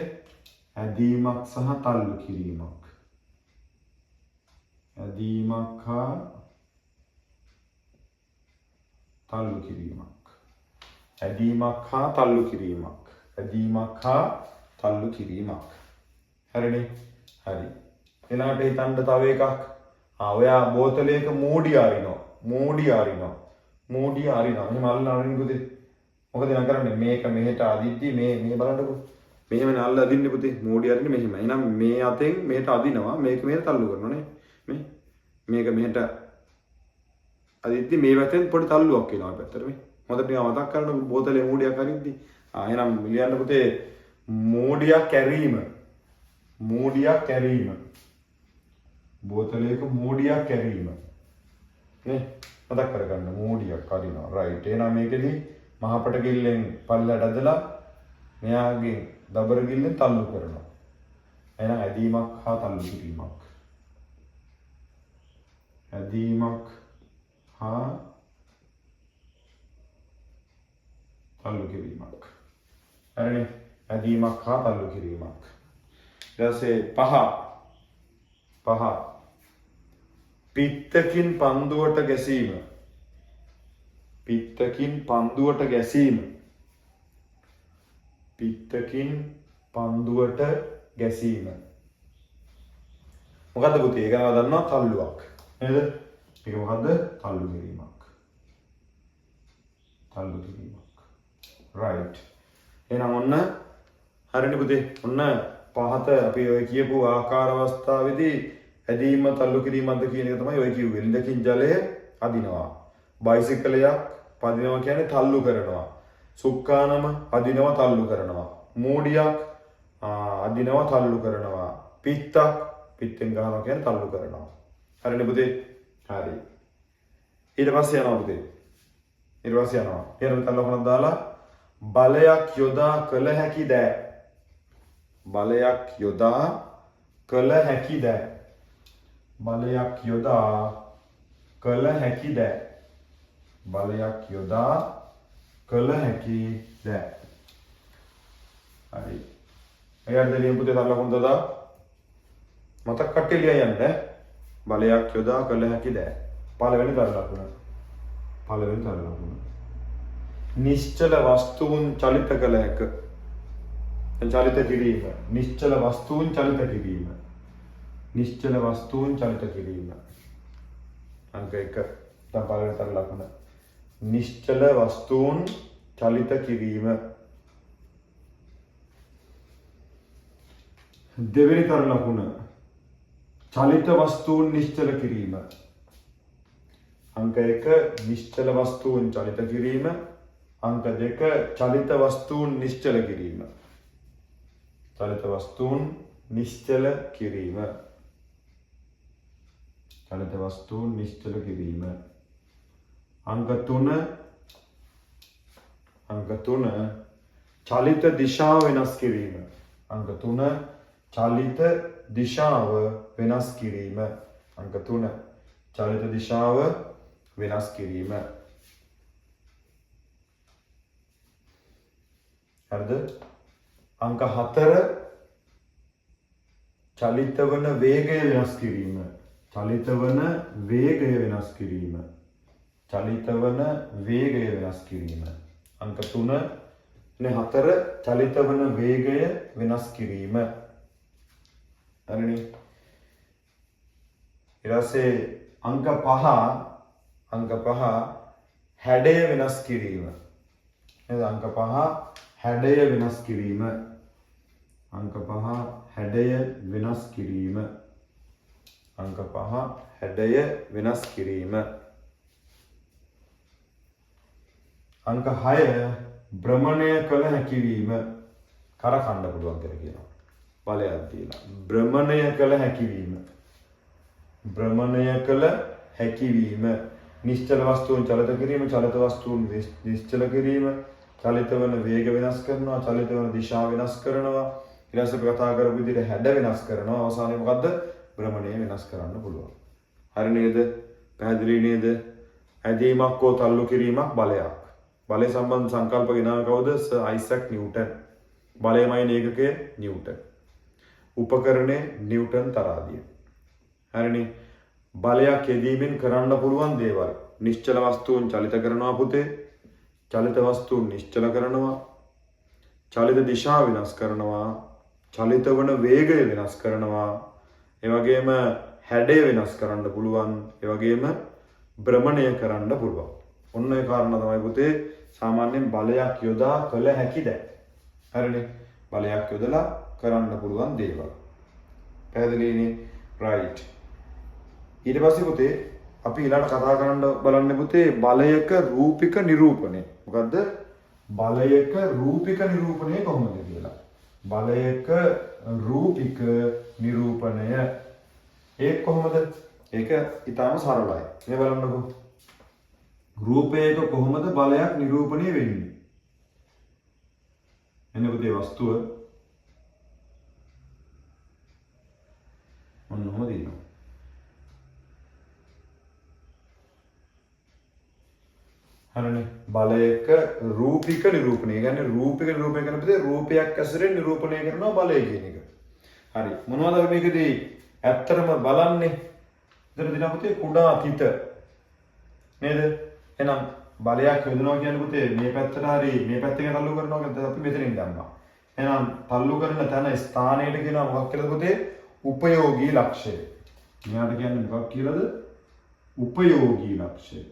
ඇදීමක් සහ තල්ලු කිරීමක්. ඇදීමක් හා තල්ලු කිරීමක්. ඇදීමක් හා තල්ලු කිරීමක්. ඇදීමක් හා තල්ලු කිරීමක්. හරිනේ. හරි. ඊළඟට හිතන්න තව එකක්. ඔයා බෝතලයක මූඩි අරිනවා. එහෙම අල්ලන පුතේ. මොකද නම් කරන්නේ? මේක මෙහෙට අදිද්දි මේ බලන්නකෝ. මෙහෙම අල්ල අදින්නේ පුතේ. මූඩි අරින්නේ මෙහෙම. එහෙනම් මේ අතෙන් මෙහෙට අදිනවා. මේක මෙහෙට තල්ලු කරනවා නේ. මේක මෙහෙට අදිද්දි මේ පැත්තෙන් පොඩි තල්ලුවක් එනවා මේ පැත්තට මේ. හොඳට නිකන් මතක් කරගන්න බෝතලේ මූඩියක් අරිද්දි. එහෙනම් ලියන්න පුතේ මූඩියක් කැරීම. බෝතලයක මූඩියක් කැරීම. නේ? මතක් කරගන්න මූඩියක් අරිනවා. right. එහෙනම් මේකෙදි මහපට ගිල්ලෙන් පල්ලට ඇදලා මෙයාගේ දබර ගිල්ලෙන් තල්ලු කරනවා. එහෙනම් ඇදීමක් හා තල්ලු කිරීමක්. ඇදීමක් හා තල්ලු කිරීමක්. හරිනේ. ඇදීමක් හා තල්ලු කිරීමක්. ඊට පස්සේ 5 පිත්තකින් පන්දුවට ගැසීම. පිත්තකින් පන්දුවට ගැසීම. මොකද්ද පුතේ? ඒක නම දන්නවා තල්ලුවක්. නේද? ඒක මොකද්ද? තල්ලු කිරීමක්. right. එහෙනම් ඔන්න හරිනේ පුතේ. ඔන්න පහත අපි ඔය කියපු ආකාර අවස්ථාවේදී ඇදීම තල්ලු කිරීමක්ද කියන එක තමයි ඔය කිව්වේ. ලිඳකින් ජලය අදිනවා. බයිසිකලයක් පදිනවා කියන්නේ තල්ලු කරනවා. සුක්කානම අදිනවා තල්ලු කරනවා. මූඩියක් අදිනවා තල්ලු කරනවා. පිත්තක් පිත්තෙන් ගහනවා කියන්නේ තල්ලු කරනවා. හරිනේ පුතේ? හරි. ඊට පස්සේ යනවා පුතේ. ඊට පස්සේ යනවා. ඊළඟ තල්ලුකමක් දාලා බලයක් යොදා කළ හැකි දෑ. බලයක් යොදා කළ හැකි දෑ. බලයක් යොදා කළ හැකි දෑ. බලයක් යොදා කළ හැකි දෑ. හරි. එයාට දෙලියෙන් පුතේ තල්ලුකම දාලා මතක් කට්ටිය ලියන්න. බලයක් යොදා කළ හැකි දෑ. පළවෙනි තල්ලුකම. පළවෙනි තල්ලුකම. නිශ්චල වස්තුන් චලිත කළ හැක. චලිත කිරීම. නිශ්චල වස්තුන් චලිත කිරීම. නිශ්චල වස්තුන් චලිත කිරීම. අංක 1. දැන් පළවෙනි තල්ලුකම. නිශ්චල වස්තුන් චලිත කිරීම. දෙවෙනි තල්ලුකම. චලිත වස්තුන් නිශ්චල කිරීම. අංක 1 නිශ්චල වස්තුන් චලිත කිරීම. අංක 2 චලිත වස්තුන් නිශ්චල කිරීම. චලිත වස්තුන් නිශ්චල කිරීම. චලිත වස්තුන් නිශ්චල කිරීම. අංක 3 චලිත දිශාව වෙනස් කිරීම. අංක 3 චලිත දිශාව වෙනස් කිරීම. අංක 3 චලිත දිශාව වෙනස් කිරීම. හරිද? අංක 4 චලිත වන වේගය වෙනස් කිරීම. චලිත වන වේගය වෙනස් කිරීම. චලිත වන වේගය වෙනස් කිරීම. අංක 3 නේ 4 චලිත වන වේගය වෙනස් කිරීම. හරිනේ? ඊට පස්සේ අංක 5 හැඩය වෙනස් කිරීම. නේද? අංක 5 හැඩය වෙනස් කිරීම. අංක 5 හැඩය වෙනස් කිරීම. අංක 5 හැඩය වෙනස් කිරීම. අංක 6 භ්‍රමණය කළ හැකි වීම. කරකණ්ඩ පුළුවන් කියලා කියනවා. බලයක් දීලා. භ්‍රමණය කළ හැකි වීම. භ්‍රමණය කළ හැකි වීම. නිශ්චල වස්තුන් චලිත කිරීම. චලිත වස්තුන් නිශ්චල කිරීම. චලිත වන වේග වෙනස් කරනවා. චලිත වන දිශාව වෙනස් කරනවා. ඊට පස්සේ කතා කරපු විදිහට හැඩ වෙනස් කරනවා. අවසානයේ මොකද්ද? භ්‍රමණය වෙනස් කරන්න පුළුවන්. හරි නේද? පැහැදිලි නේද? ඇදීමක් හෝ තල්ලු කිරීමක් බලයක්. බලය සම්බන්ධ සංකල්ප ගෙනාව කවුද? Sir Isaac Newton. බලයමයි ඒකකය නිව්ටන්. උපකරණය නිව්ටන් තරාදිය. හරිනේ? බලයක් යෙදීමෙන් කරන්න පුළුවන් දේවල්. නිශ්චල වස්තුන් චලිත කරනවා පුතේ. චලිත වස්තුන් නිශ්චල කරනවා. චලිත දිශා වෙනස් කරනවා. චලිත වන වේගය වෙනස් කරනවා. ඒ වගේම හැඩය වෙනස් කරන්න පුළුවන්. ඒ වගේම භ්‍රමණය කරන්න පුළුවන්. ඔන්න ඒ කාරණා තමයි පුතේ සාමාන්‍යයෙන් බලයක් යොදා කළ හැකි දෑ. හරිනේ? බලයක් යොදලා කරන්න පුළුවන් දේවල්. පැහැදිලිනේ? right. ඊට පස්සේ පුතේ අපි ඊළඟට කතා කරන්න බලන්නේ පුතේ බලයක රූපික නිරූපණය. මොකද්ද? බලයක රූපික නිරූපණය කොහොමද කියලා. බලයක රූපික නිරූපණය ඒක කොහොමද? ඒක ඊටාම සරලයි. මේ බලන්නකෝ. රූපයක කොහොමද බලයක් නිරූපණය වෙන්නේ? එන්න පුතේ වස්තුව මොනවද දිනනවා? හරිනේ? බලයක රූපික නිරූපණය. කියන්නේ රූපික නිරූපණය කරන පුතේ රූපයක් ඇසුරෙන් නිරූපණය කරනවා බලය කියන එක. හරි. මොනවද අපි මේකදී ඇත්තටම බලන්නේ? එතන දිනා පුතේ කුඩා තිත. නේද? එහෙනම් බලයක් යොදනවා කියන්නේ පුතේ මේ පැත්තට හරි මේ පැත්තෙන් තල්ලු කරනවා කියන්නේ අපි මෙතනින් ගන්නවා. එහෙනම් තල්ලු කරන තැන ස්ථානයට කියනවා මොකක් කියලාද පුතේ? උපයෝගී ලක්ෂය. මෙයාට කියන්නේ මොකක් කියලාද? උපයෝගී ලක්ෂය.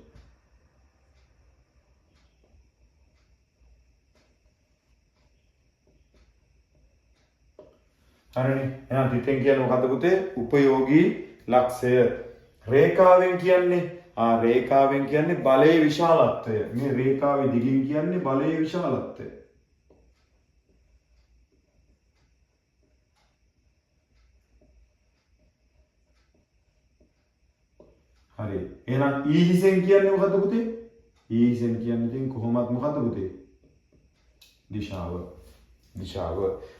හරිනේ? එහෙනම් තිතෙන් කියන්නේ මොකද්ද පුතේ? උපයෝගී ලක්ෂය. රේඛාවෙන් කියන්නේ රේඛාවෙන් කියන්නේ බලයේ විශාලත්වය. මේ රේඛාවේ දිගින් කියන්නේ බලයේ විශාලත්වය. හරි. එහෙනම් E හිසෙන් කියන්නේ මොකද්ද පුතේ? E හිසෙන් කියන්නේ ඉතින් කොහොමත් මොකද්ද පුතේ? දිශාව. දිශාව.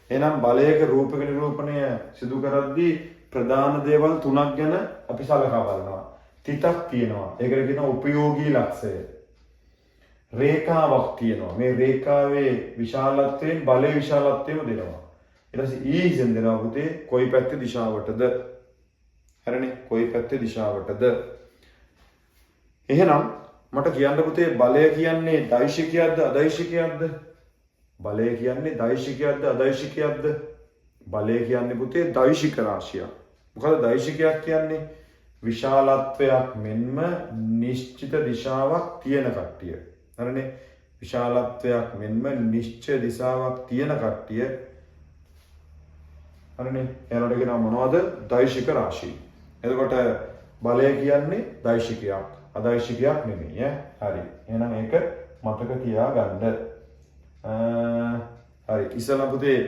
එහෙනම් බලයක රූපක නිරූපණය සිදු කරද්දී ප්‍රධාන දේවල් තුනක් ගැන අපි සලකා බලනවා. තිතක් තියෙනවා. ඒකට කියනවා උපයෝගී ලක්ෂය. රේඛාවක් තියෙනවා. මේ රේඛාවේ විශාලත්වයෙන් බලයේ විශාලත්වයම දෙනවා. ඊට පස්සේ E හිසෙන් දෙනවා පුතේ කොයි පැත්තේ දිශාවටද? හරිනේ කොයි පැත්තේ දිශාවටද? එහෙනම් මට කියන්න පුතේ බලය කියන්නේ දෛශිකයක්ද අදෛශිකයක්ද? බලය කියන්නේ දෛශිකයක්ද අදෛශිකයක්ද? බලය කියන්නේ පුතේ දෛශික රාශියක්. මොකද දෛශිකයක් කියන්නේ විශාලත්වයක් මෙන්ම නිශ්චිත දිශාවක් තියෙන කට්ටිය. හරිනේ විශාලත්වයක් මෙන්ම නිශ්චිත දිශාවක් තියෙන කට්ටිය. හරිනේ එයාලට කියනවා මොනවද? දෛශික රාශි. එතකොට බලය කියන්නේ දෛශිකයක් අදෛශිකයක් නෙමෙයි හරි. එහෙනම් ඒක මතක තියාගන්න. හරි ඉස්සලා පුතේ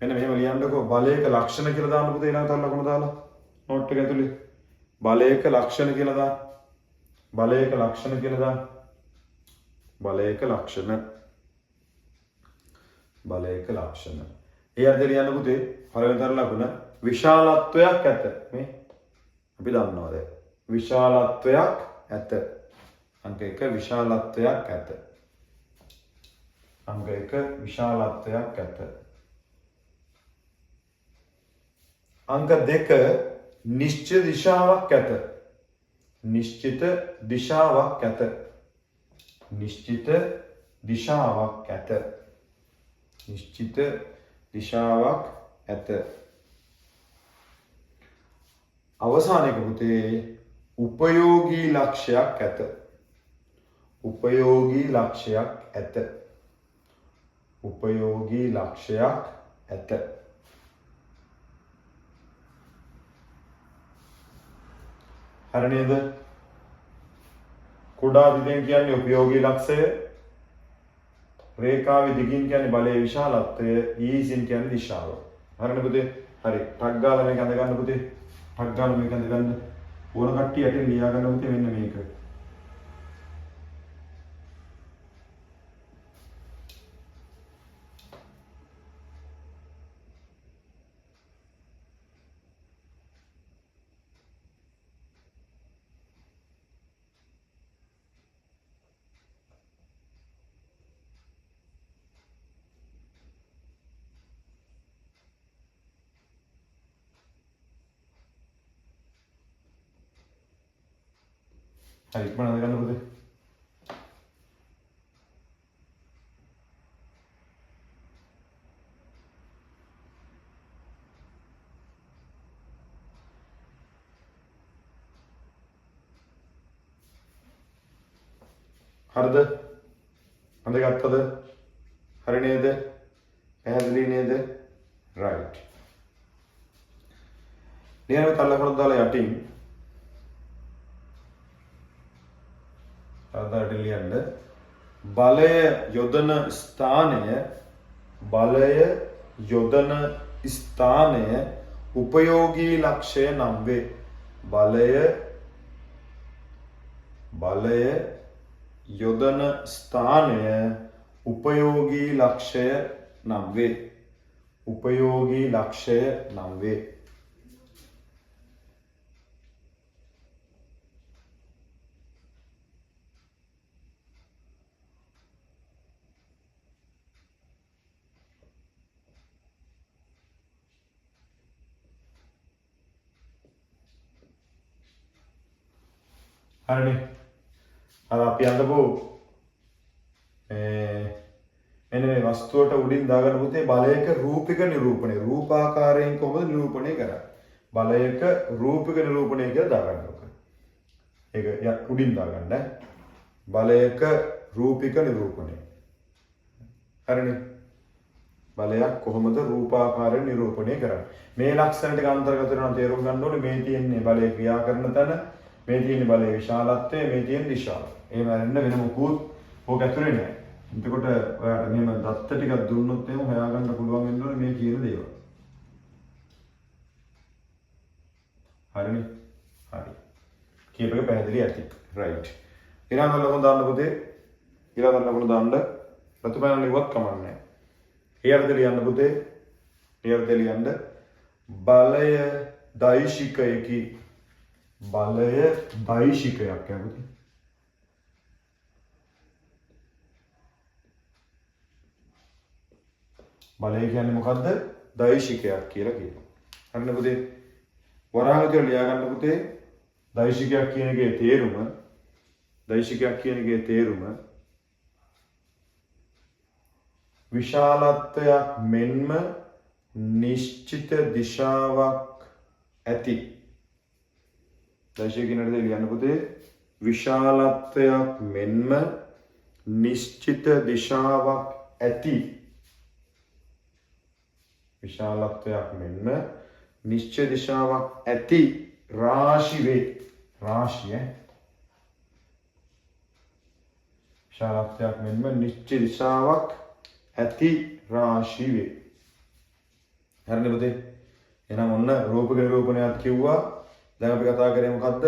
මෙන්න මෙහෙම ලියන්නකෝ බලයක ලක්ෂණ කියලා දාන්න පුතේ ඊළඟට ලකුණු දාලා නෝට් එක ඇතුලේ බලයක ලක්ෂණ කියලා දාන්න. බලයක ලක්ෂණ කියලා දාන්න. බලයක ලක්ෂණ. බලයක ලක්ෂණ. ඒ අර්ථය ලියන්න පුතේ පළවෙනි ලකුණ විශාලත්වයක් ඇත. මේ අපි දන්නවා දැන්. විශාලත්වයක් ඇත. අංක 1 විශාලත්වයක් ඇත. අංක 1 විශාලත්වයක් ඇත. අංක 2 නිශ්චිත දිශාවක් ඇත. නිශ්චිත දිශාවක් ඇත. නිශ්චිත දිශාවක් ඇත. නිශ්චිත දිශාවක් ඇත. අවසානයක පුතේ උපයෝගී ලක්ෂයක් ඇත. උපයෝගී ලක්ෂයක් ඇත. උපයෝගී ලක්ෂයක් ඇත. හරි නේද? කුඩා දිගෙන් කියන්නේ උපයෝගී ලක්ෂය. රේඛාවේ දිගින් කියන්නේ බලයේ විශාලත්වය. ඊසින් කියන්නේ දිශාව. හරිනේ පුතේ? හරි. ටක් ගාලා මේක අඳ ගන්න පුතේ. ටක් ගාලා මේක අඳ ගන්න. ඕන කට්ටිය යටින් ලියා ගන්න පුතේ මෙන්න මේක. හරි ඉක්මනට ගන්න පුතේ. හරිද? අඳගත්තද? හරි නේද? පැහැදිලි නේද? right. ලියන්න තල්ලකරොත් දාලා යටින් ලියන්න බලය යොදන ස්ථානය උපයෝගී ලක්ෂය නම් වේ. බලය යොදන ස්ථානය උපයෝගී ලක්ෂය නම් වේ. උපයෝගී ලක්ෂය නම් වේ. හරිනේ. අර අපි අඳපු මෙන්න මේ වස්තුවට උඩින් දාගන්න පුතේ බලයක රූපික නිරූපණය. රූපාකාරයෙන් කොහොමද නිරූපණය කරන්නේ? බලයක රූපික නිරූපණය කියලා දාගන්න ඕක. ඒක උඩින් දාගන්න. බලයක රූපික නිරූපණය. හරිනේ. බලයක් කොහොමද රූපාකාරයෙන් නිරූපණය කරන්නේ? මේ ලක්ෂණ ටික අන්තර්ගත වෙනවා තේරුම් ගන්න ඕනේ. මේ තියෙන්නේ බලය ක්‍රියා කරන තැන. මේ තියෙන බලයේ විශාලත්වය, මේ තියෙන දිශාව. එහෙම නැන්න වෙන මොකුත් ඕක ඇතුලේ නැහැ. එතකොට ඔයාලට මෙහෙම දත්ත ටිකක් දුන්නොත් එහෙම හොයාගන්න පුළුවන් වෙන්න ඕනේ මේ කියන දේවල්. හරිනේ? හරි. කීප එක පැහැදිලි ඇති. right. ඊළඟ ලකුණු දාන්න පුතේ. ඊළඟ ලකුණු දාන්න රතු පැන ලිව්වත් කමක් නැහැ. ඊයර්ද ලියන්න පුතේ. ඊයර්ද ලියන්න බලය දෛශිකයකි. බලය දෛශිකයක් යන්නේ. බලය කියන්නේ මොකද්ද? දෛශිකයක් කියලා කියනවා. හරිනේ පුතේ. වරහන් විතර ලියා ගන්න පුතේ. දෛශිකයක් කියන එකේ තේරුම විශාලත්වයක් මෙන්ම නිශ්චිත දිශාවක් ඇති. දෛශික කියන දේ ලියන්න පුතේ. විශාලත්වයක් මෙන්ම නිශ්චිත දිශාවක් ඇති. විශාලත්වයක් මෙන්ම නිශ්චිත දිශාවක් ඇති රාශි වේ. රාශිය විශාලත්වයක් මෙන්ම නිශ්චිත දිශාවක් ඇති රාශි වේ. හරිනේ පුතේ. එහෙනම් ඔන්න රූපක නිරූපණයක් කිව්වා. දැන් අපි කතා කරේ මොකද්ද?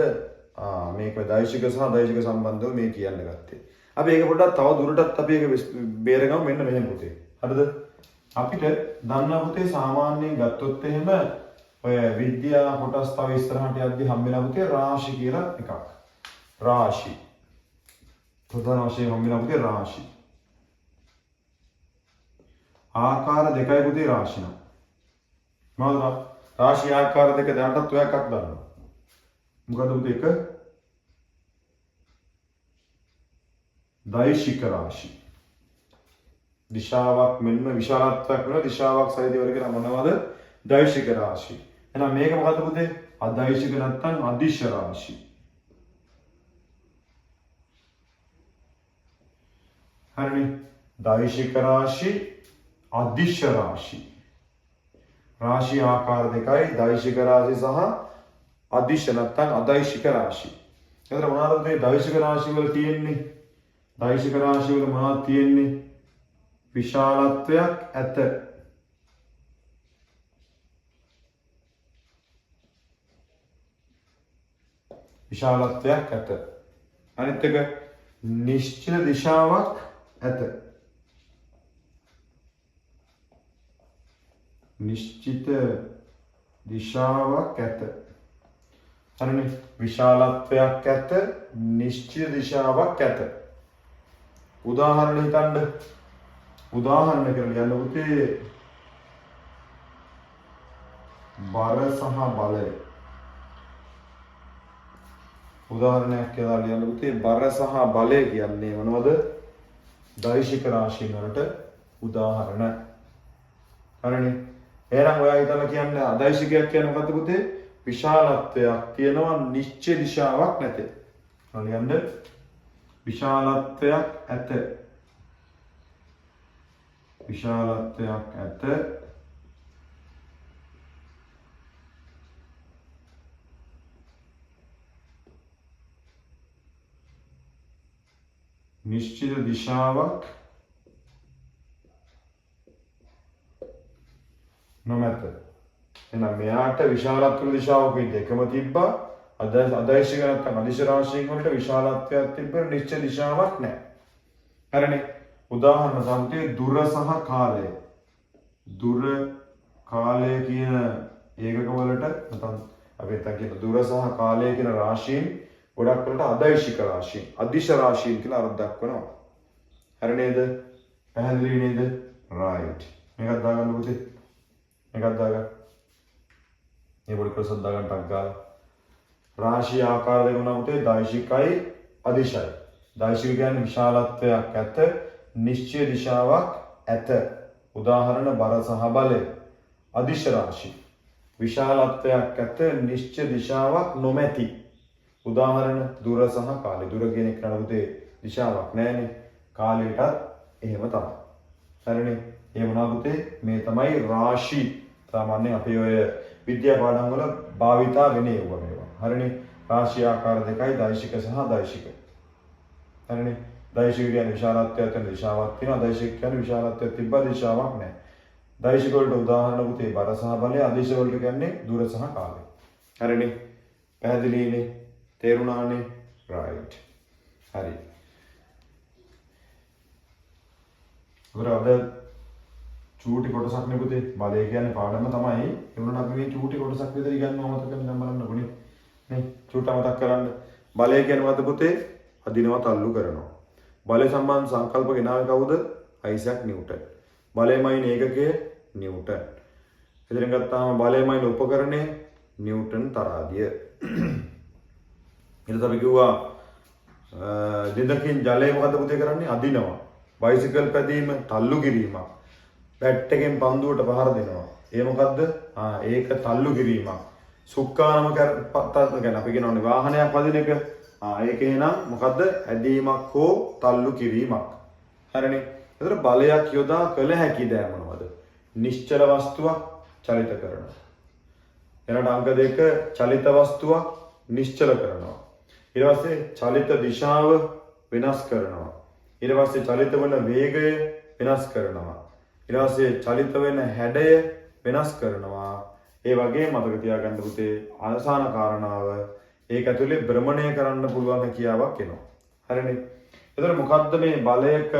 මේක දෛශික සහ දෛශික සම්බන්ධව මේ කියන්න ගත්තේ. අපි ඒක පොඩ්ඩක් තව දුරටත් අපි ඒක බේරගමු මෙන්න මෙහෙම පුතේ. හරිද? අපිට දන්නා පුතේ සාමාන්‍යයෙන් ගත්තොත් එහෙම ඔය විද්‍යා කොටස් තව ඉස්සරහට යද්දි හම්බෙලා පුතේ රාශි කියලා එකක්. රාශි. ප්‍රධාන වශයෙන් හම්බෙලා පුතේ රාශි. ආකාර දෙකයි පුතේ රාශි නම්. මොකද රාශි ආකාර දෙක දැනටත් ඔය එකක් දන්නවා. මොකද පුතේ එක දෛශික රාශි. දිශාවක් මෙන්ම විශාලත්වයක් වෙන දිශාවක් සහිත වර්ග මොනවද? දෛශික රාශි. එහෙනම් මේක මොකද්ද පුතේ? අදෛශික නැත්නම් අදිශ රාශි. හරිනේ. දෛශික රාශි, අදිශ රාශි. රාශි ආකාර දෙකයි දෛශික රාශි සහ අදිශ නැත්නම් අදෛශික රාශි. එතන මොනවාද මේ දෛශික රාශි වල තියෙන්නේ? දෛශික රාශි වල මොනවද තියෙන්නේ? විශාලත්වයක් ඇත. විශාලත්වයක් ඇත. අනිත් එක නිශ්චිත දිශාවක් ඇත. නිශ්චිත දිශාවක් ඇත. හරිනේ. විශාලත්වයක් ඇත, නිශ්චිත දිශාවක් ඇත. උදාහරණ හිතන්න. උදාහරණ කරලා යන්න පුතේ බර සහ බලය. උදාහරණයක් කියලා ලියන්න පුතේ බර සහ බලය කියන්නේ මොනවද? දෛශික රාශීන් වලට උදාහරණ. හරිනේ. එහෙනම් ඔයා හිතලා කියන්නේ අදෛශිකයක් කියන්නේ මොකද්ද පුතේ? විශාලත්වයක් තියෙනවා නිශ්චිත දිශාවක් නැතේ. ලියන්න විශාලත්වයක් ඇත. විශාලත්වයක් ඇත. නිශ්චිත දිශාවක් නොමැත. එහෙනම් මෙයාට විශාලත්ව දිශාවක දෙකම තිබ්බා. අදෛශික නැත්නම් අදිශ රාශියක වලට විශාලත්වයක් තිබ්බ නිශ්චිත දිශාවක් නැහැ. හරිනේ. උදාහරණ සම්පතේ දුර සහ කාලය. දුර කාලය කියන ඒකක වලට නැත්නම් අපි හිතා කියන දුර සහ කාලය කියන රාශීන් ගොඩක් වලට අදෛශික රාශීන්, අදිශ රාශීන් කියලා අර්ථ දක්වනවා. හරි නේද? පැහැදිලි නේද? right. මේකත් දාගන්න පුතේ. මේකත් දාගන්න. මේ පොඩි කොටසක් දාගන්න ටක් ගාලා. රාශී ආකාර දෙක වුණා පුතේ දෛශිකයි අදිශයි. දෛශික කියන්නේ විශාලත්වයක් ඇත, නිශ්චය දිශාවක් ඇත. උදාහරණ බර සහ බලය. අදිශ රාශි. විශාලත්වයක් ඇත, නිශ්චය දිශාවක් නොමැති. උදාහරණ දුර සහ කාලය. දුර කියන එක නඩුතේ දිශාවක් නැහැනේ. කාලයටත් එහෙම තමයි. හරිනේ. ඒ මොනවා පුතේ? මේ තමයි රාශි. සාමාන්‍යයෙන් අපි ඔය විද්‍යා පාඩම් වල භාවිතා වෙන ඒවා මේවා. හරිනේ. රාශි ආකාර දෙකයි දෛශික සහ දෛශික. හරිනේ. දෛශික කියන්නේ විශාලත්වයක් තියෙන දිශාවක් තියෙනවා. දෛශික කියන්නේ විශාලත්වයක් තිබ්බ දිශාවක් නැහැ. දෛශික වලට උදාහරණ පුතේ බර සහ බලය. අදිශ වලට කියන්නේ දුර සහ කාලය. හරිනේ. පැහැදිලිනේ? තේරුණානේ? right. හරි. අද චූටි කොටසක් නේ පුතේ. බලය කියන්නේ පාඩම තමයි. ඒ වුණාට අපි මේ චූටි කොටසක් විතර ඉගෙනනවා මතක නිකන් බලන්නකො නේ. නේ චූට මතක් කරන්න. බලය කියන්නේ මොකද පුතේ? අදිනවා තල්ලු කරනවා. බලය සම්බන්ධ සංකල්ප ගෙනාවේ කවුද? Isaac Newton. බලයමයින ඒකකය නිව්ටන්. එතන ගත්තාම බලයමයින උපකරණය නිව්ටන් තරාදිය. ඊට අපි කිව්වා දෙදකින් ජලය මොකද පුතේ කරන්නේ? අදිනවා. බයිසිකල් පැදීම තල්ලු කිරීමක්. බැට් එකෙන් පන්දුවට පහර දෙනවා. ඒ මොකද්ද? ඒක තල්ලු කිරීමක්. සුක්කානම ගැන අපි කියනවානේ වාහනයක් වදින එක. ඒක එහෙනම් මොකද්ද? ඇදීමක් හෝ තල්ලු කිරීමක්. හරිනේ. ඒතර බලයක් යොදා කළ හැකි දෑ මොනවද? නිශ්චල වස්තුවක් චලිත කරනවා. ඊළඟ අංක 2 චලිත වස්තුවක් නිශ්චල කරනවා. ඊට පස්සේ චලිත දිශාව වෙනස් කරනවා. ඊට පස්සේ චලිත වන වේගය වෙනස් කරනවා. ඊට පස්සේ චලිත වෙන හැඩය වෙනස් කරනවා. ඒ වගේ මතක තියාගන්න පුතේ අවසාන කාරණාව ඒක ඇතුලේ භ්‍රමණය කරන්න පුළුවන් හැකියාවක් එනවා. හරිනේ. එතකොට මොකද්ද මේ බලයක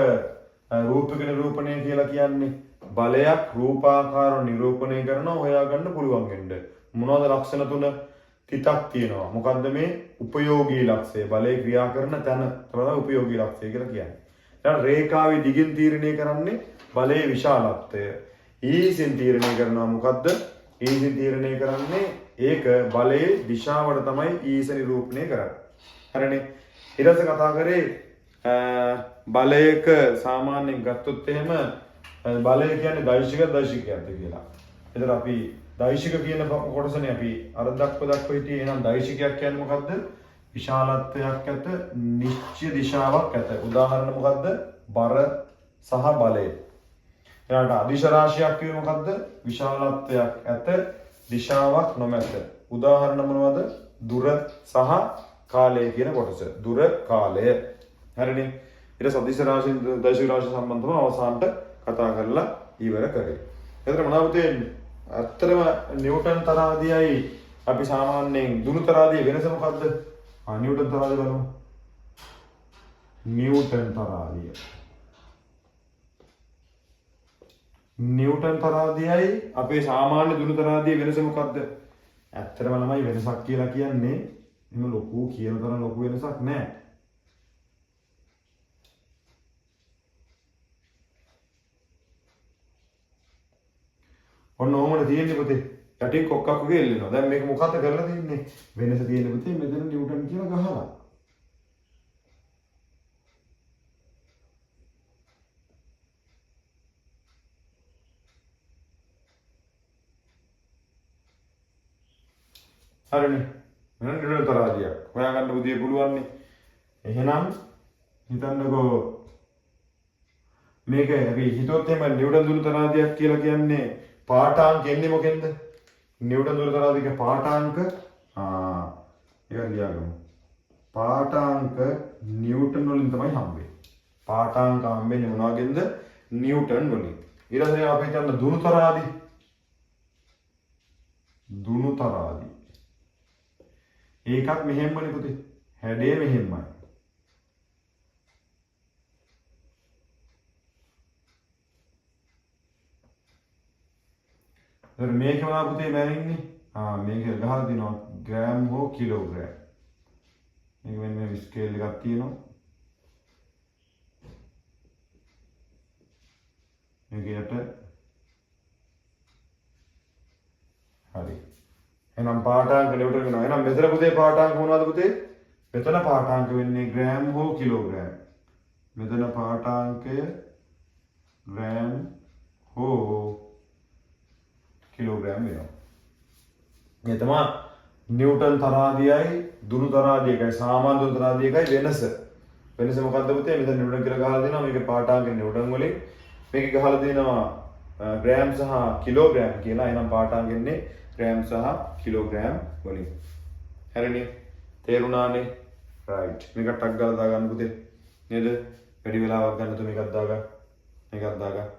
රූපක නිරූපණය කියලා කියන්නේ? බලයක් රූපාකාරව නිරූපණය කරනවා හොයාගන්න පුළුවන් වෙන්න. මොනවද ලක්ෂණ තුන? තිතක් තියෙනවා. මොකද්ද මේ උපයෝගී ලක්ෂය? බලය ක්‍රියා කරන තැන තමයි උපයෝගී ලක්ෂය කියලා කියන්නේ. දැන් රේඛාවේ දිගින් තීරණය කරන්නේ බලයේ විශාලත්වය. ඊසින් තීරණය කරනවා මොකද්ද? ඊසින් තීරණය කරන්නේ ඒක බලයේ දිශාවට තමයි ඊස නිරූපණය කරන්නේ. හරිනේ. ඊට පස්සේ කතා කරේ බලයක සාමාන්‍යයෙන් ගත්තොත් එහෙම බලය කියන්නේ දෛශිකයක්ද කියලා. එතන අපි දෛශික කියන කොටසනේ අපි අර දක්ව හිටියේ. එහෙනම් දෛශිකයක් කියන්නේ මොකද්ද? විශාලත්වයක් ඇත, නිශ්චය දිශාවක් ඇත. උදාහරණ මොකද්ද? බර සහ බලය. ඊළඟට අදිශ රාශියක් කිව්වේ මොකද්ද? විශාලත්වයක් ඇත, දිශාවක් නොමැත. උදාහරණ මොනවද? දුර සහ කාලය කියන කොටස. දුර කාලය. හරිනේ. ඊට සදිශ රාශි දෛශික රාශි සම්බන්ධව අවසානට කතා කරලා ඉවර කරේ. එතන මොනවද තියෙන්නේ? අත්‍තරම නිව්ටන් තරාදියයි අපි සාමාන්‍යයෙන් දුරු තරාදිය වෙනස මොකද්ද? නිව්ටන් තරාදිය බලමු. නිව්ටන් තරාදිය. නිව්ටන් තරාදියයි අපේ සාමාන්‍ය දුරු තරාදිය වෙනස මොකද්ද? ඇත්තටම ළමයි වෙනසක් කියලා කියන්නේ එහෙම ලොකු කියන තරම් ලොකු වෙනසක් නැහැ. ඔන්න ඕමනේ තියෙන්නේ පුතේ. යටින් කොක්කක් වගේ එල්ලෙනවා. දැන් මේක මොකද්ද කරලා තින්නේ? වෙනස තියෙන්නේ පුතේ මෙතන නිව්ටන් කියලා ගහලා. හරිනේ. මම නිව්ටන් තරාදියක් හොයාගන්න උදේ පුළුවන්නේ. එහෙනම් හිතන්නකෝ මේක අපි හිතුවොත් එහෙම නිව්ටන් දුරු තරාදියක් කියලා කියන්නේ පාඨාංක එන්නේ මොකෙන්ද? නිව්ටන් දුර තරාදික පාඨාංක ඒක ලියාගමු. පාඨාංක නිව්ටන් වලින් තමයි හම්බෙන්නේ. පාඨාංක හම්බෙන්නේ මොනවාගෙන්ද? නිව්ටන් වලින්. ඊට පස්සේ අපි හිතන්න දුරු තරාදි. දුරු තරාදි. ඒකත් මෙහෙම්මනේ පුතේ. හැඩය මෙහෙම්මයි. මේක මොනවා පුතේ මැරෙන්නේ? මේක ගහලා දිනවා ග්‍රෑම් හෝ කිලෝග්‍රෑම්. මේක මෙන්න මේ ස්කේල් එකක් තියෙනවා. මේකට හරි. එහෙනම් පාඨාංක නිව්ටන් වෙනවා. එහෙනම් මෙතන පුතේ පාඨාංක මොනවද පුතේ? මෙතන පාඨාංක වෙන්නේ ග්‍රෑම් හෝ කිලෝග්‍රෑම්. මෙතන පාඨාංකය ග්‍රෑම් හෝ කිලෝග්‍රෑම් වෙනවා. මේ තමයි නිව්ටන් තරාදියයි දුරු තරාදියයි සාමාන්‍ය දුරු තරාදියයි වෙනස. වෙනස මොකද්ද පුතේ? මෙතන නිව්ටන් කියලා ගහලා දෙනවා. මේක පාඨාංක නිව්ටන් වලින්. මේක ගහලා දෙනවා ග්‍රෑම් සහ කිලෝග්‍රෑම් කියලා. එහෙනම් පාඨාංක ඉන්නේ ග්‍රෑම් සහ කිලෝග්‍රෑම් වලින්. හරිනේ. තේරුණානේ? right. මේක ටක් ගාලා දාගන්න පුතේ. නේද? වැඩි වෙලාවක් ගන්න තු මේකක් දාගන්න. මේකක් දාගන්න.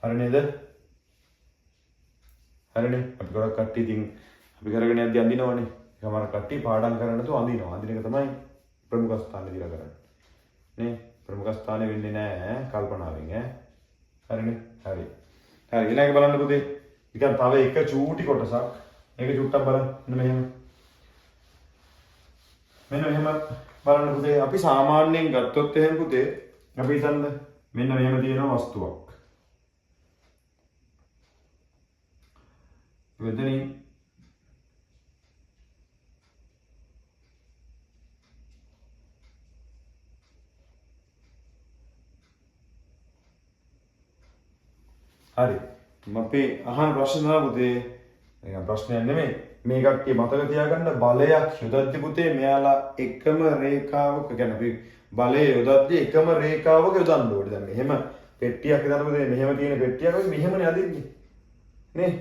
හරි නේද? හරිනේ. අපි ගොඩක් කට්ටිය ඉතින් අපි කරගෙන යද්දි අඳිනවනේ. සමහර කට්ටිය පාඩම් කරන්න තු අඳිනවා. අඳින එක තමයි ප්‍රමුඛ ස්ථානේ දීලා කරන්නේ. නේ? ප්‍රමුඛ ස්ථානේ වෙන්නේ නැහැ කල්පනාවෙන් ඈ. හරිනේ. හරි. හරි ඊළඟ බලන්න පුතේ. නිකන් තව එක චූටි කොටසක්. මේක චුට්ටක් බලන්න. මෙන්න මෙහෙම. මෙන්න මෙහෙම බලන්න පුතේ. අපි සාමාන්‍යයෙන් ගත්තොත් එහෙම පුතේ අපි හිතන්න මෙන්න මෙහෙම තියෙන වස්තුවක්. මෙතනින් හරි අපි අහන ප්‍රශ්න තමයි පුතේ නිකන් ප්‍රශ්නයක් නෙමෙයි මේ කට්ටිය මතක තියාගන්න බලයක් යොදද්දි පුතේ මෙයාලා එකම රේඛාවක කියන්නේ අපි බලය යොදද්දි එකම රේඛාවක යොදන්න ඕනේ දැන් මෙහෙම පෙට්ටියක් හදන්න පුතේ මෙහෙම තියෙන පෙට්ටියක් අපි මෙහෙමනේ අදින්නේ නේ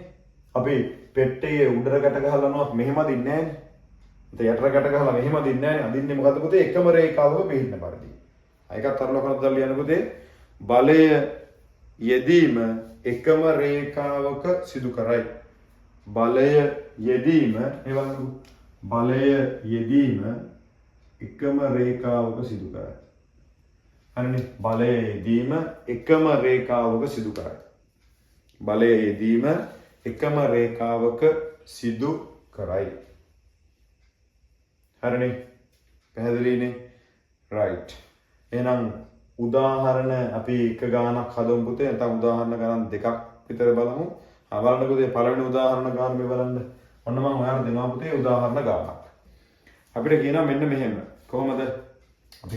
අපි පෙට්ටියේ උඩට ගැට ගහලා යනවා මෙහෙම අදින්නේ නැහැ නේ යටට ගැට ගහලා මෙහෙම අදින්නේ නැහැ නේ අදින්නේ මොකද්ද පුතේ එකම රේඛාවක පිහින්න පරිදි ඒකත් අර ලොකනක් දාලා ලියන්න පුතේ බලය යෙදීම එකම රේඛාවක සිදු කරයි. බලය යෙදීම බලය යෙදීම එකම රේඛාවක සිදු කරයි. හරිනේ බලය යෙදීම එකම රේඛාවක සිදු කරයි. බලය යෙදීම එකම රේඛාවක සිදු කරයි. හරිනේ පැහැදිලිනේ right එහෙනම් උදාහරණ අපි එක ගානක් හදමු පුතේ නැත්නම් උදාහරණ ගණන් දෙකක් විතර බලමු. බලන්න පුතේ පළවෙනි උදාහරණ ගාන මේ බලන්න. ඔන්න මම ඔයාලට දෙනවා පුතේ උදාහරණ ගානක්. අපිට කියනවා මෙන්න මෙහෙම. කොහොමද? අපි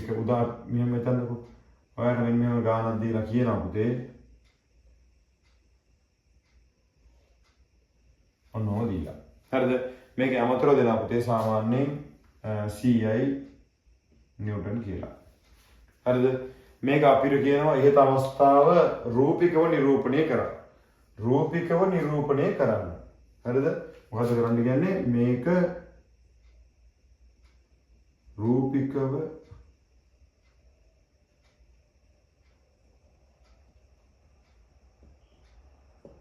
මෙහෙම හිතන්නකෝ. ඔයාලට මෙන්න මෙහෙම ගානක් දීලා කියනවා පුතේ. ඔන්න ඕක දීලා. හරිද? මේකේ අමතරව දෙනවා පුතේ සාමාන්‍යයෙන් CI නිව්ටන් කියලා. හරිද? මේක අපිට කියනවා ඉහත අවස්ථාව රූපිකව නිරූපණය කරන්න. රූපිකව නිරූපණය කරන්න. හරිද? මොකද කරන්න කියන්නේ මේක රූපිකව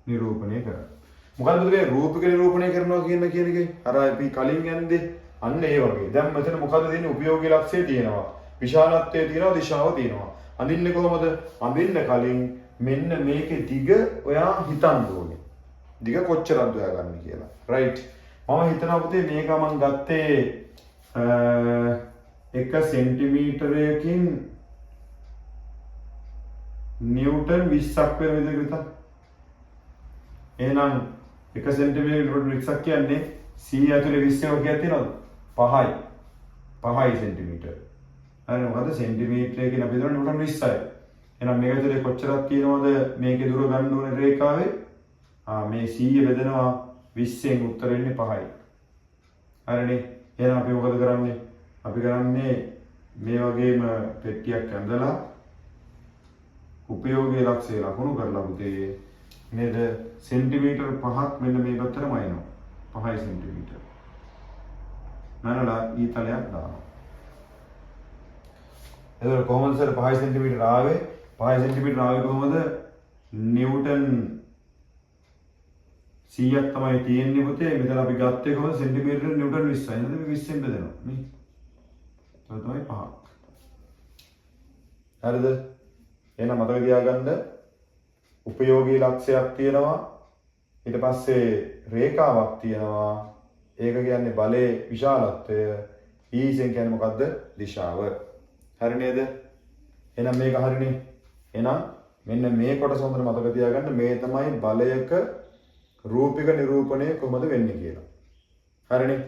නිරූපණය කරන්න. මොකද්ද මේ රූපික නිරූපණය කරනවා කියන එකේ අර අපි කලින් යන්නේ අන්න ඒ වගේ. දැන් මෙතන මොකද්ද තියෙන්නේ? උපයෝගී ලක්ෂය තියෙනවා. විශාලත්වය තියෙනවා, දිශාව තියෙනවා. අඳින්නේ කොහොමද? අඳින්න කලින් මෙන්න මේකේ දිග ඔයා හිතන්න ඕනේ. දිග කොච්චරද ඔයා ගන්න කියලා. right. මම හිතනවා පුතේ මේක මම ගත්තේ 1 සෙන්ටිමීටරයකින් නිව්ටන් 20ක් වෙන විදිහට හිතන්න. එහෙනම් 1 සෙන්ටිමීටර 20ක් කියන්නේ 100 ඇතුලේ 20ක් කියක් තියෙනවද? 5යි. 5යි සෙන්ටිමීටර. හරි මොකද සෙන්ටිමීටරයකින් අපි දන්නවා නිව්ටන් 20යි. එහෙනම් මේක ඇතුලේ කොච්චරක් තියෙනවද මේකේ දුර ගන්න ඕනේ රේඛාවේ? මේ 100 බෙදෙනවා 20ෙන් උත්තර එන්නේ 5යි. හරිනේ. එහෙනම් අපි මොකද කරන්නේ? අපි කරන්නේ මේ වගේම පෙට්ටියක් ඇඳලා උපයෝගී ලක්ෂය ලකුණු කරලා පුතේ නේද? සෙන්ටිමීටර 5ක් මෙන්න මේ පැත්තටම එනවා. 5 සෙන්ටිමීටර. නනලා ඊතලයක් දානවා. එතකොට කොහොමද සර් 5 සෙන්ටිමීටර ආවේ? 5 සෙන්ටිමීටර ආවේ කොහොමද? නිව්ටන් 100ක් තමයි තියෙන්නේ පුතේ. මෙතන අපි ගත්තේ කොහොමද? සෙන්ටිමීටර නිව්ටන් 20යි. නේද? මේ 20ෙන් බෙදෙනවා. නේ? ඒක තමයි 5ක්. හරිද? එහෙනම් මතක තියාගන්න උපයෝගී ලක්ෂයක් තියෙනවා. ඊට පස්සේ රේඛාවක් තියෙනවා. ඒක කියන්නේ බලයේ විශාලත්වය. ඊසෙන් කියන්නේ මොකද්ද? දිශාව. හරි නේද? එහෙනම් මේක හරිනේ. එහෙනම් මෙන්න මේ කොටස හොඳට මතක තියාගන්න මේ තමයි බලයක රූපික නිරූපණය කොහොමද වෙන්නේ කියලා. හරිනේ.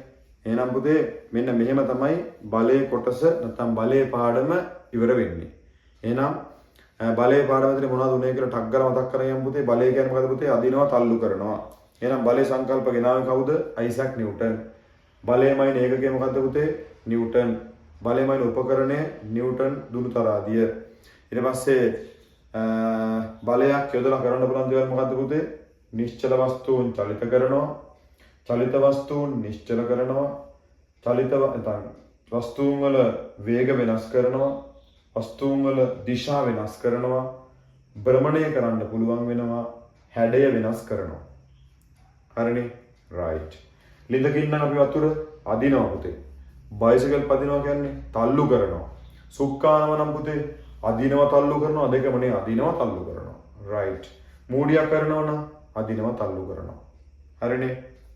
එහෙනම් පුතේ මෙන්න මෙහෙම තමයි බලයේ කොටස නැත්නම් බලයේ පාඩම ඉවර වෙන්නේ. එහෙනම් බලයේ පාඩම ඇතුලේ මොනවද උනේ කියලා ටක් ගාලා මතක් කරගන්න පුතේ. බලය කියන්නේ මොකද්ද පුතේ? අදිනවා තල්ලු කරනවා. එහෙනම් බලයේ සංකල්ප ගෙනාවේ කවුද? Isaac Newton. බලයමයි ඒකකේ මොකද්ද පුතේ? නිව්ටන්. බලයමයි උපකරණය නිව්ටන් දුරුතරාදිය. ඊට පස්සේ බලයක් යොදලා කරන්න පුළුවන් දේවල් මොකද්ද පුතේ? නිශ්චල වස්තුන් චලිත කරනවා. චලිත වස්තුන් නිශ්චල කරනවා. චලිත වස්තුන් වල වේග වෙනස් කරනවා. වස්තුන් වල දිශා වෙනස් කරනවා. භ්‍රමණය කරන්න පුළුවන් වෙනවා හැඩය වෙනස් කරනවා. හරිනේ? right. ලිඳකින් නම් අපි වතුර අදිනවා පුතේ. බයිසිකල් පදිනවා කියන්නේ තල්ලු කරනවා. සුක්කානම නම් පුතේ අදිනවා තල්ලු කරනවා දෙකම නේ අදිනවා තල්ලු කරනවා. right. මූඩියක් කරනවා නම් අදිනවා තල්ලු කරනවා. හරිනේ?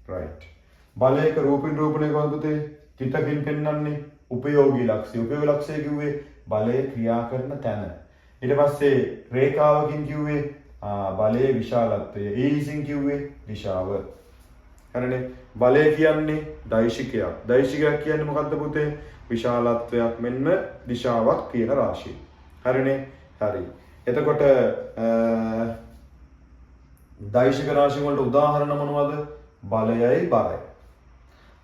right. බලයක රූපින් රූපණය කරන පුතේ චිතකින් පෙන්වන්නේ උපයෝගී ලක්ෂ්‍ය. උපයෝගී ලක්ෂ්‍ය කිව්වේ බලය ක්‍රියා කරන තැන. ඊට පස්සේ රේඛාවකින් කිව්වේ බලයේ විශාලත්වය. ඊසින් කිව්වේ දිශාව. හරිනේ? බලය කියන්නේ දෛශිකයක්. දෛශිකයක් කියන්නේ මොකද්ද පුතේ? විශාලත්වයක් මෙන්න දිශාවක් කියන රාශිය. හරිනේ? හරි. එතකොට දෛශික රාශිය වලට උදාහරණ මොනවද? බලයයි බරයි.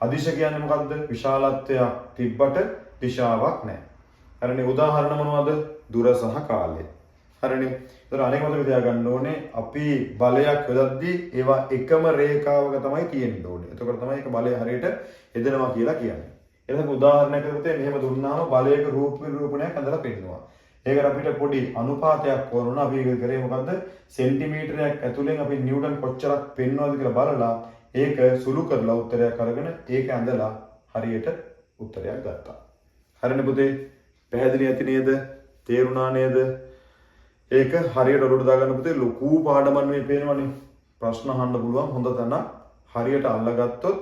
අදිශ කියන්නේ මොකද්ද? විශාලත්වයක් තිබ්බට දිශාවක් නැහැ. හරිනේ? උදාහරණ මොනවද? දුර සහ කාලය. හරිනේ? ඒතර අනෙක් මතක තියාගන්න ඕනේ අපි බලයක් යොදද්දී ඒවා එකම රේඛාවක තමයි තියෙන්න ඕනේ. එතකොට තමයි ඒක බලය හරියට යෙදෙනවා කියලා කියන්නේ. එතකොට උදාහරණයක් විදිහට මෙහෙම දුන්නාම බලයක රූපණයක් හදලා පෙන්නනවා. ඒකට අපිට පොඩි අනුපාතයක් වරුණා. අපි ඒක කරේ මොකද්ද? සෙන්ටිමීටරයක් ඇතුලෙන් අපි නිව්ටන් කොච්චරක් පෙන්වනවද කියලා බලලා ඒක සුළු කරලා උත්තරයක් අරගෙන ඒක ඇඳලා හරියට උත්තරයක් ගත්තා. හරිනේ පුතේ? පැහැදිලි ඇති නේද? තේරුණා නේද? ඒක හරියට ඔළුවට දාගන්න පුතේ ලොකු පාඩමක් නෙවෙයි පේනවනේ. ප්‍රශ්න අහන්න පුළුවන් හොඳ තැන හරියට අල්ලගත්තොත්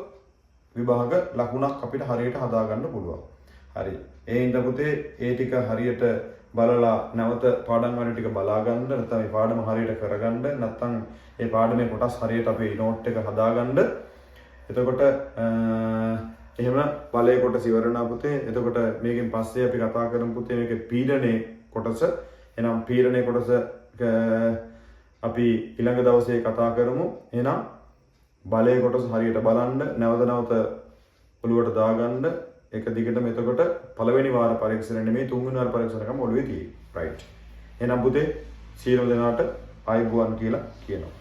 විභාග ලකුණක් අපිට හරියට හදාගන්න පුළුවන්. හරි. ඒ හින්දා පුතේ ඒ ටික හරියට බලලා නැවත පාඩම් වල ටික බලා ගන්න නැත්නම් මේ පාඩම හරියට කරගන්න නැත්නම් මේ පාඩමේ කොටස් හරියට අපේ නෝට් එක හදාගන්න. එතකොට එහෙම බලයේ කොටස ඉවරනා පුතේ. එතකොට මේකෙන් පස්සේ අපි කතා කරමු පුතේ මේකේ පීඩනයේ කොටස. එහෙනම් පීඩනයේ කොටස අපි ඊළඟ දවසේ කතා කරමු. එහෙනම් බලයේ කොටස හරියට බලන්න නැවත නැවත ඔළුවට දාගන්න. එක දිගටම එතකොට පළවෙනි වාර පරීක්ෂණ නෙමෙයි තුන්වෙනි වාර පරීක්ෂණකම ඔළුවේ තියෙයි. right. එහෙනම් පුතේ සියලු දෙනාට ආයුබෝවන් කියලා කියනවා.